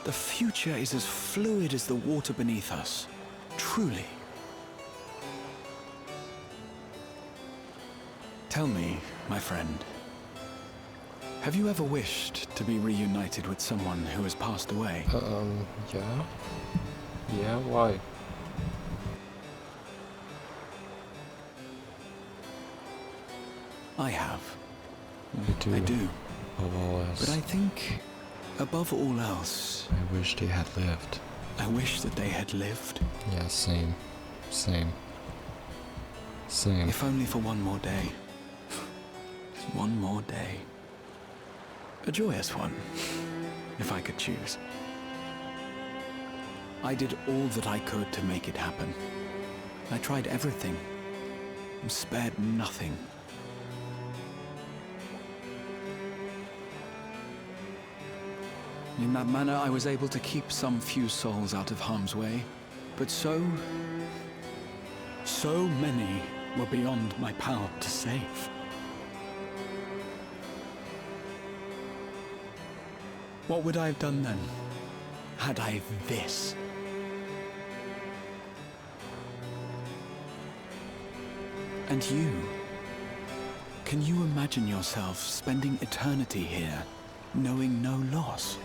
The future is as fluid as the water beneath us, truly. Tell me, my friend, have you ever wished to be reunited with someone who has passed away? Yeah? Yeah, why? I have. I I do. Above all else. But I think, above all else, I wish they had lived. I wish that they had lived. Yeah, same. Same. Same. If only for one more day. Just one more day. A joyous one, if I could choose. I did all that I could to make it happen. I tried everything, and spared nothing. In that manner, I was able to keep some few souls out of harm's way, but so many were beyond my power to save. What would I have done then, had I this? And you? Can you imagine yourself spending eternity here, knowing no loss?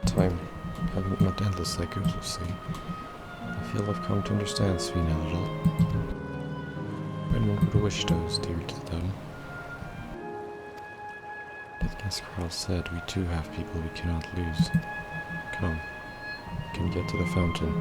Time haven't met endless like you see. I feel I've come to understand Svina a little. When one would wish those dear to them. But as Kral said, we too have people we cannot lose. Come, we can get to the fountain.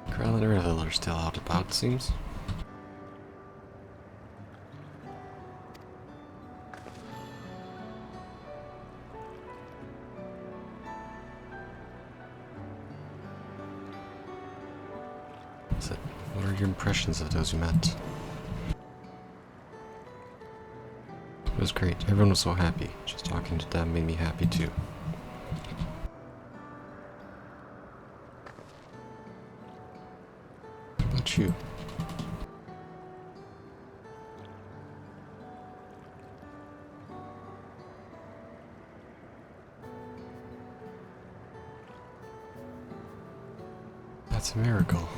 Kral and Ervil are still out about, seems. What are your impressions of those you met? It was great. Everyone was so happy. Just talking to them made me happy too. What about you? That's a miracle.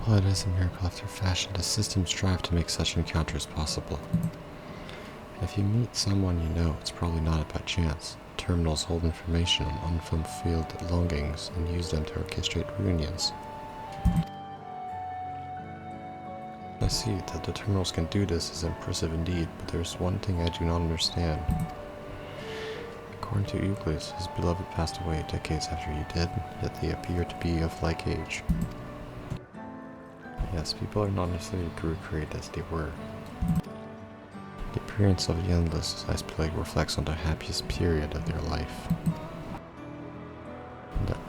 Well, it is a miracle after fashion. The systems strive to make such encounters possible. If you meet someone you know, it's probably not by chance. Terminals hold information on unfulfilled longings and use them to orchestrate reunions. I see that the terminals can do this is impressive indeed, but there's one thing I do not understand. According to Euclid, his beloved passed away decades after he did, yet they appear to be of like age. Yes, people are not necessarily created as they were. The appearance of the endless, I suppose, reflects on the happiest period of their life.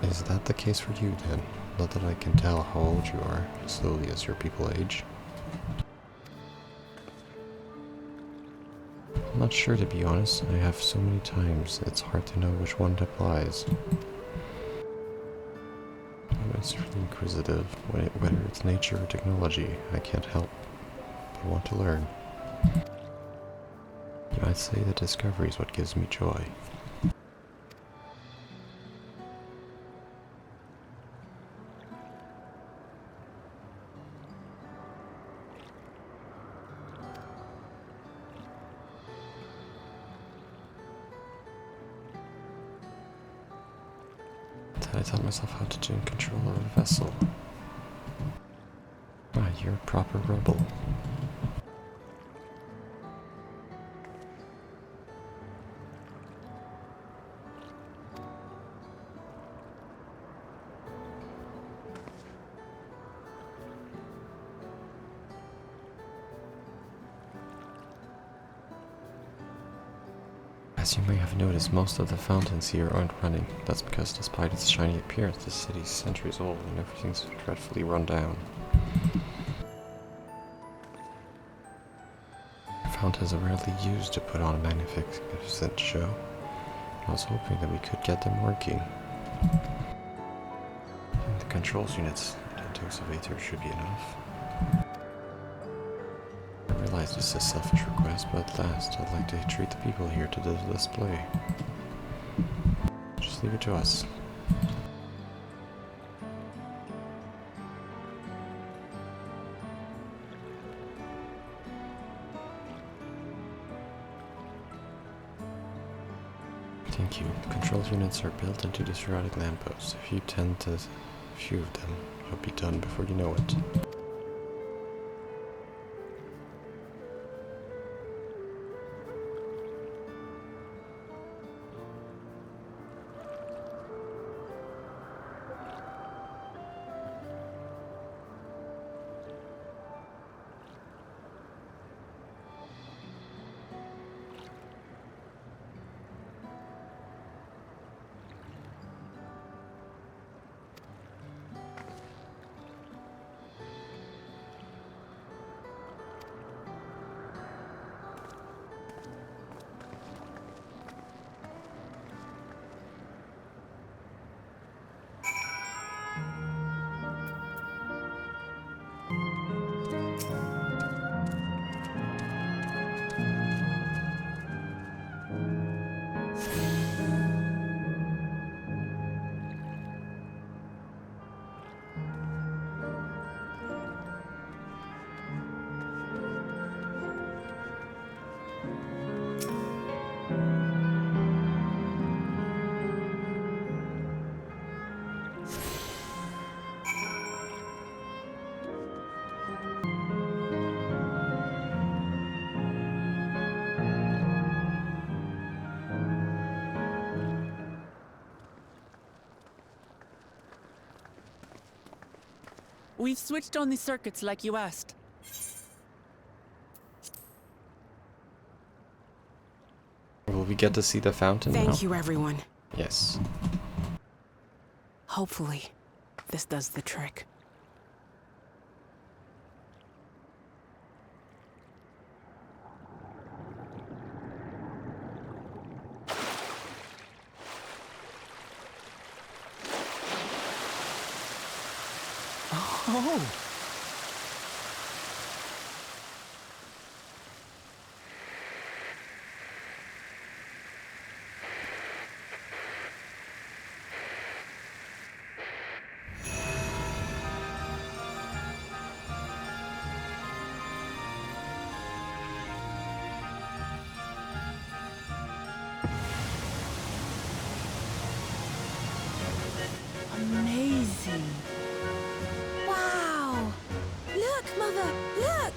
Is that the case for you then? Not that I can tell how old you are, slowly as your people age. I'm not sure, to be honest. I have so many times, it's hard to know which one applies. I'm extremely inquisitive, whether it's nature or technology. I can't help but want to learn. You might say that discovery is what gives me joy. I taught myself how to take control of a vessel. Ah, you're a proper rebel. As you may have noticed, most of the fountains here aren't running. That's because despite its shiny appearance, the city's centuries old and everything's dreadfully run down. Fountains are rarely used to put on a magnificent show. I was hoping that we could get them working. And the controls units and dose of Aether should be enough. I realize this is a selfish request, but at last I'd like to treat the people here to the display. Just leave it to us. Thank you. The control units are built into the surrounding lampposts. If you tend to a few of them, you'll be done before you know it. We've switched on the circuits like you asked. Will we get to see the fountain now? Thank you, everyone. Yes. Hopefully, this does the trick. Oh! Amazing! Wow! Look, Mother! Look!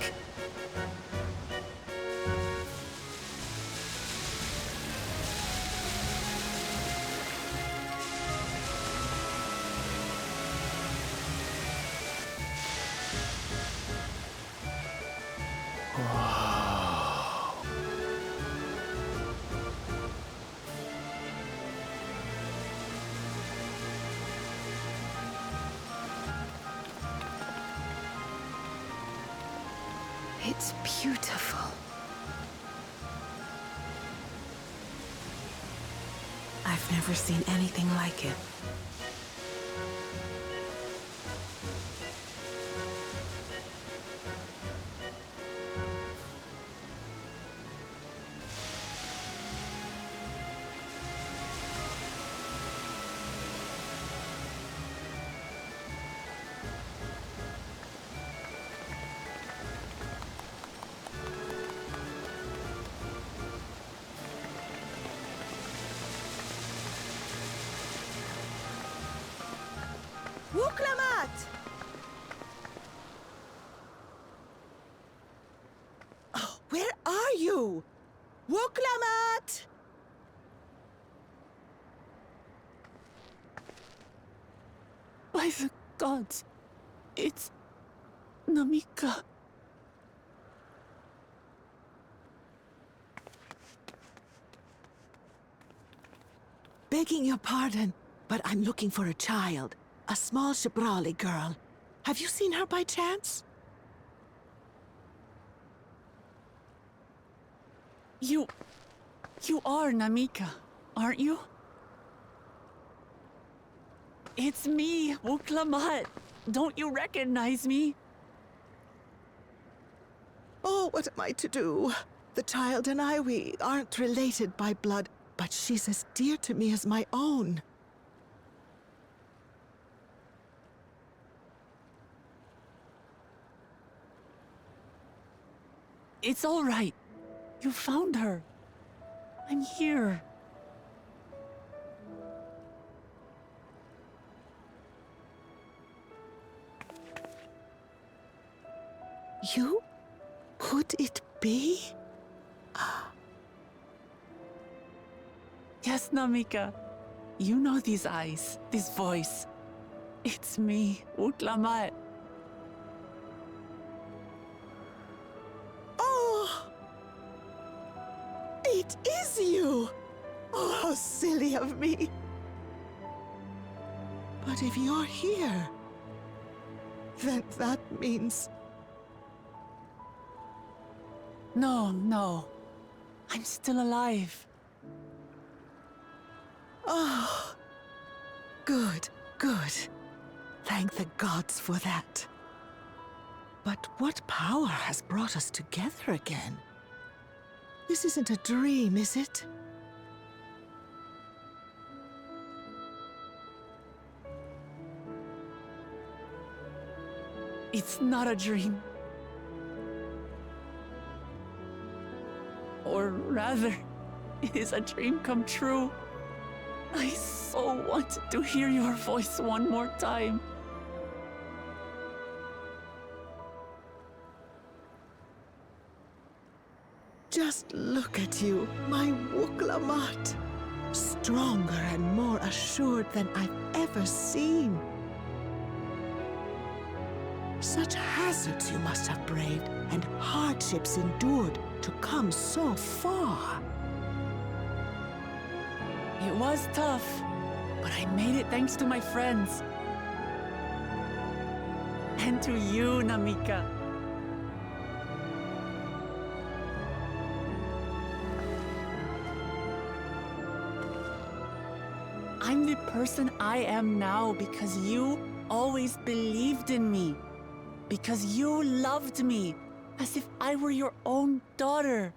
It's beautiful. I've never seen anything like it. Wuklamat! Oh, where are you? Wuklamat! By the gods, it's Namika. Begging your pardon, but I'm looking for a child. A small Shibrali girl. Have you seen her by chance? You are Namika, aren't you? It's me, Wuklamat. Don't you recognize me? Oh, what am I to do? The child and I, we aren't related by blood, but she's as dear to me as my own. It's all right. You found her. I'm here. You? Could it be? Yes, Namika. You know these eyes, this voice. It's me, Wuklamat. Oh! It is you! Oh, how silly of me. But if you're here, then that means... No. I'm still alive. Oh, good. Thank the gods for that. But what power has brought us together again? This isn't a dream, is it? It's not a dream. Or rather, it is a dream come true. I so wanted to hear your voice one more time. Just look at you, my Wuklamat. Stronger and more assured than I've ever seen. Such hazards you must have braved and hardships endured to come so far. It was tough, but I made it thanks to my friends. And to you, Namika. I'm the person I am now because you always believed in me. Because you loved me as if I were your own daughter.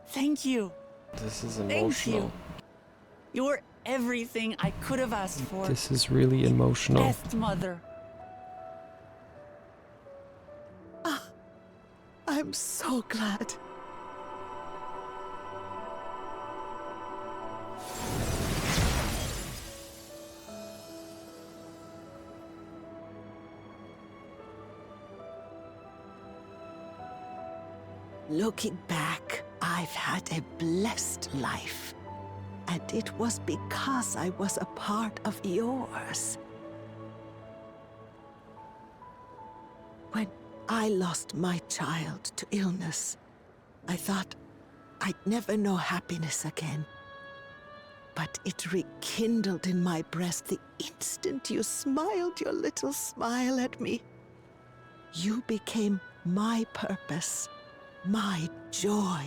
Thank you. This is Thank emotional. you. You're everything I could have asked for. This is really emotional. Best mother. I'm so glad. Looking back, I've had a blessed life. And it was because I was a part of yours. When I lost my child to illness, I thought I'd never know happiness again. But it rekindled in my breast the instant you smiled your little smile at me. You became my purpose, my joy.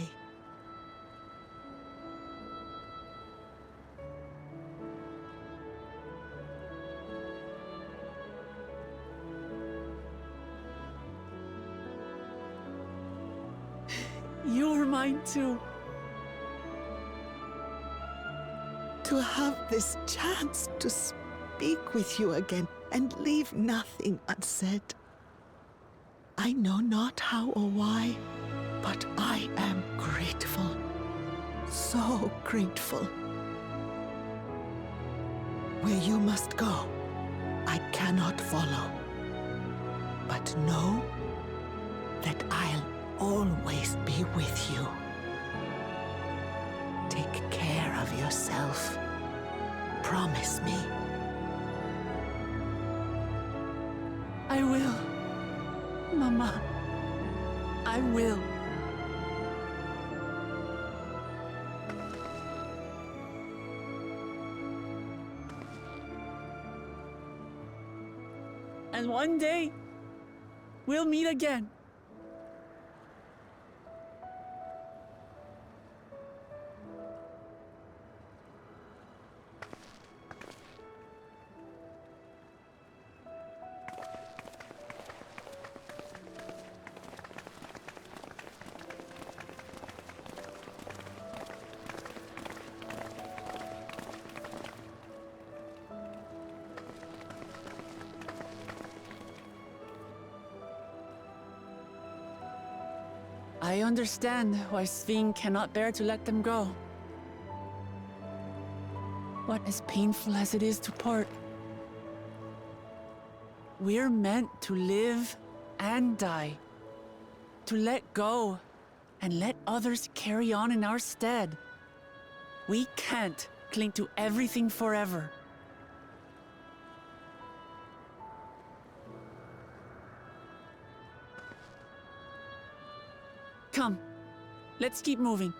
You were mine too. To have this chance to speak with you again and leave nothing unsaid. I know not how or why, but I am grateful. So grateful. Where you must go, I cannot follow. But know that I'll always be with you. Take care of yourself. Promise me. I will. Mama. I will. And one day, we'll meet again. I understand why Sveen cannot bear to let them go. What as painful as it is to part, we're meant to live and die. To let go and let others carry on in our stead. We can't cling to everything forever. Come, let's keep moving.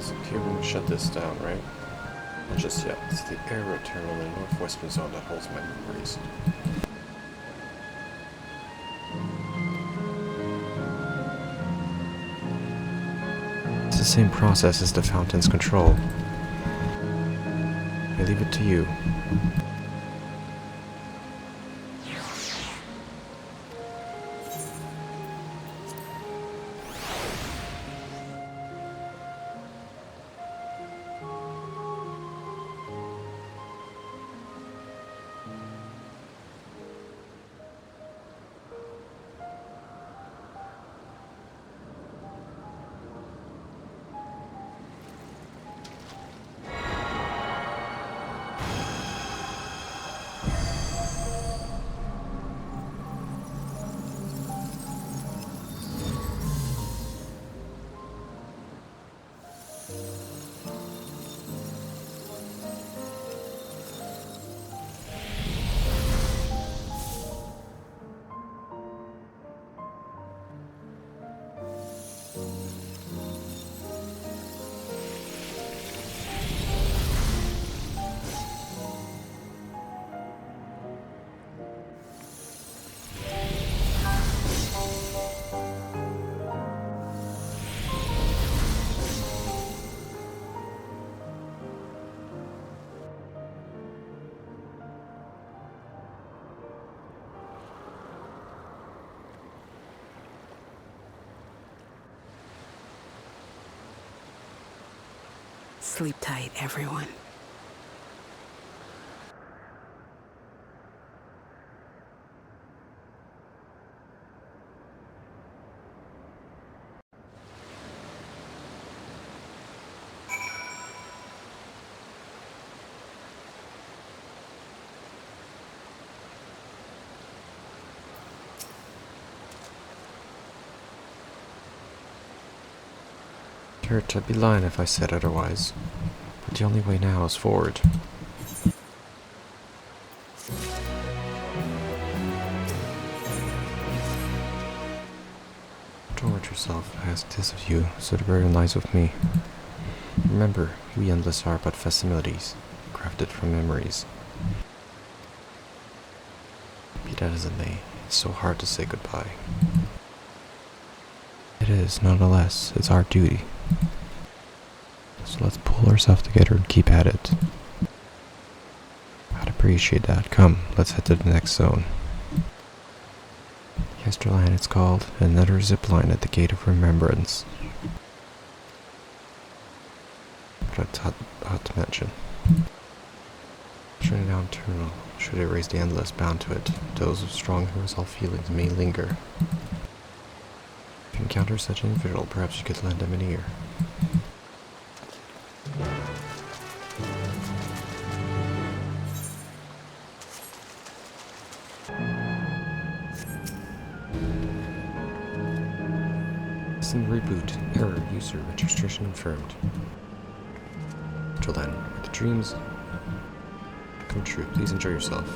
Okay, we'll shut this down, right? Not just yet. It's the air terminal in the northwestern zone that holds my memories. It's the same process as the fountain's control. I leave it to you. Sleep tight, everyone. Kurt, I'd be lying if I said otherwise, but the only way now is forward. Don't hurt yourself. I ask this of you, so the burden lies with me. Remember, we endless are but facsimilies, crafted from memories. Be that as it may, it's so hard to say goodbye. It is, nonetheless, it's our duty. So let's pull ourselves together and keep at it. I'd appreciate that. Come, let's head to the next zone. Yesterline it's called, another zipline at the Gate of Remembrance. But it's hot to mention. Turning down terminal, should erase the endless bound to it. Those with strong unresolved feelings may linger. If you encounter such an individual, perhaps you could lend them an ear. Reboot. Error. User. Registration confirmed. Till then, with the dreams come true, please enjoy yourself.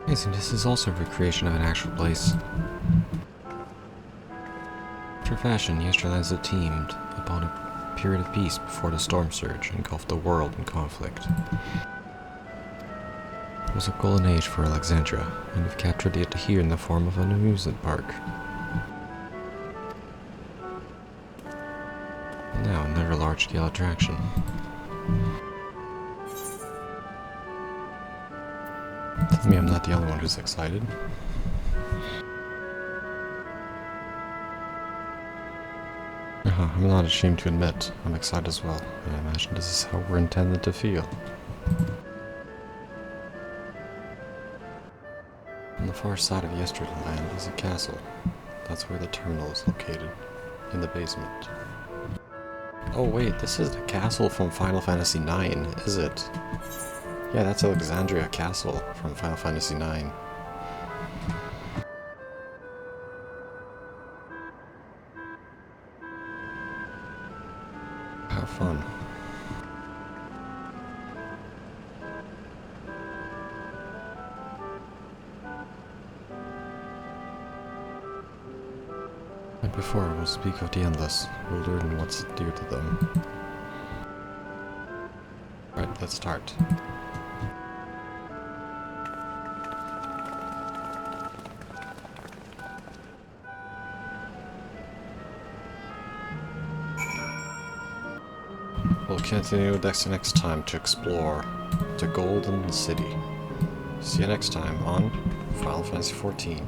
Amazing, this is also a recreation of an actual place. After fashion, Yesterlands had teamed upon a period of peace before the storm surge engulfed the world in conflict. It was a golden age for Alexandria, and we've captured it here in the form of an amusement park. And now another large-scale attraction. Tell me I'm not the only one who's excited. I'm not ashamed to admit, I'm excited as well, and I imagine this is how we're intended to feel. On the far side of Yesterland is a castle. That's where the terminal is located, in the basement. Oh wait, this is the castle from Final Fantasy IX, is it? Yeah, that's Alexandria Castle from Final Fantasy IX. Have fun. And before we'll speak of the Endless, we'll learn what's dear to them. Right, let's start. We'll continue next time to explore the Golden City. See you next time on Final Fantasy XIV.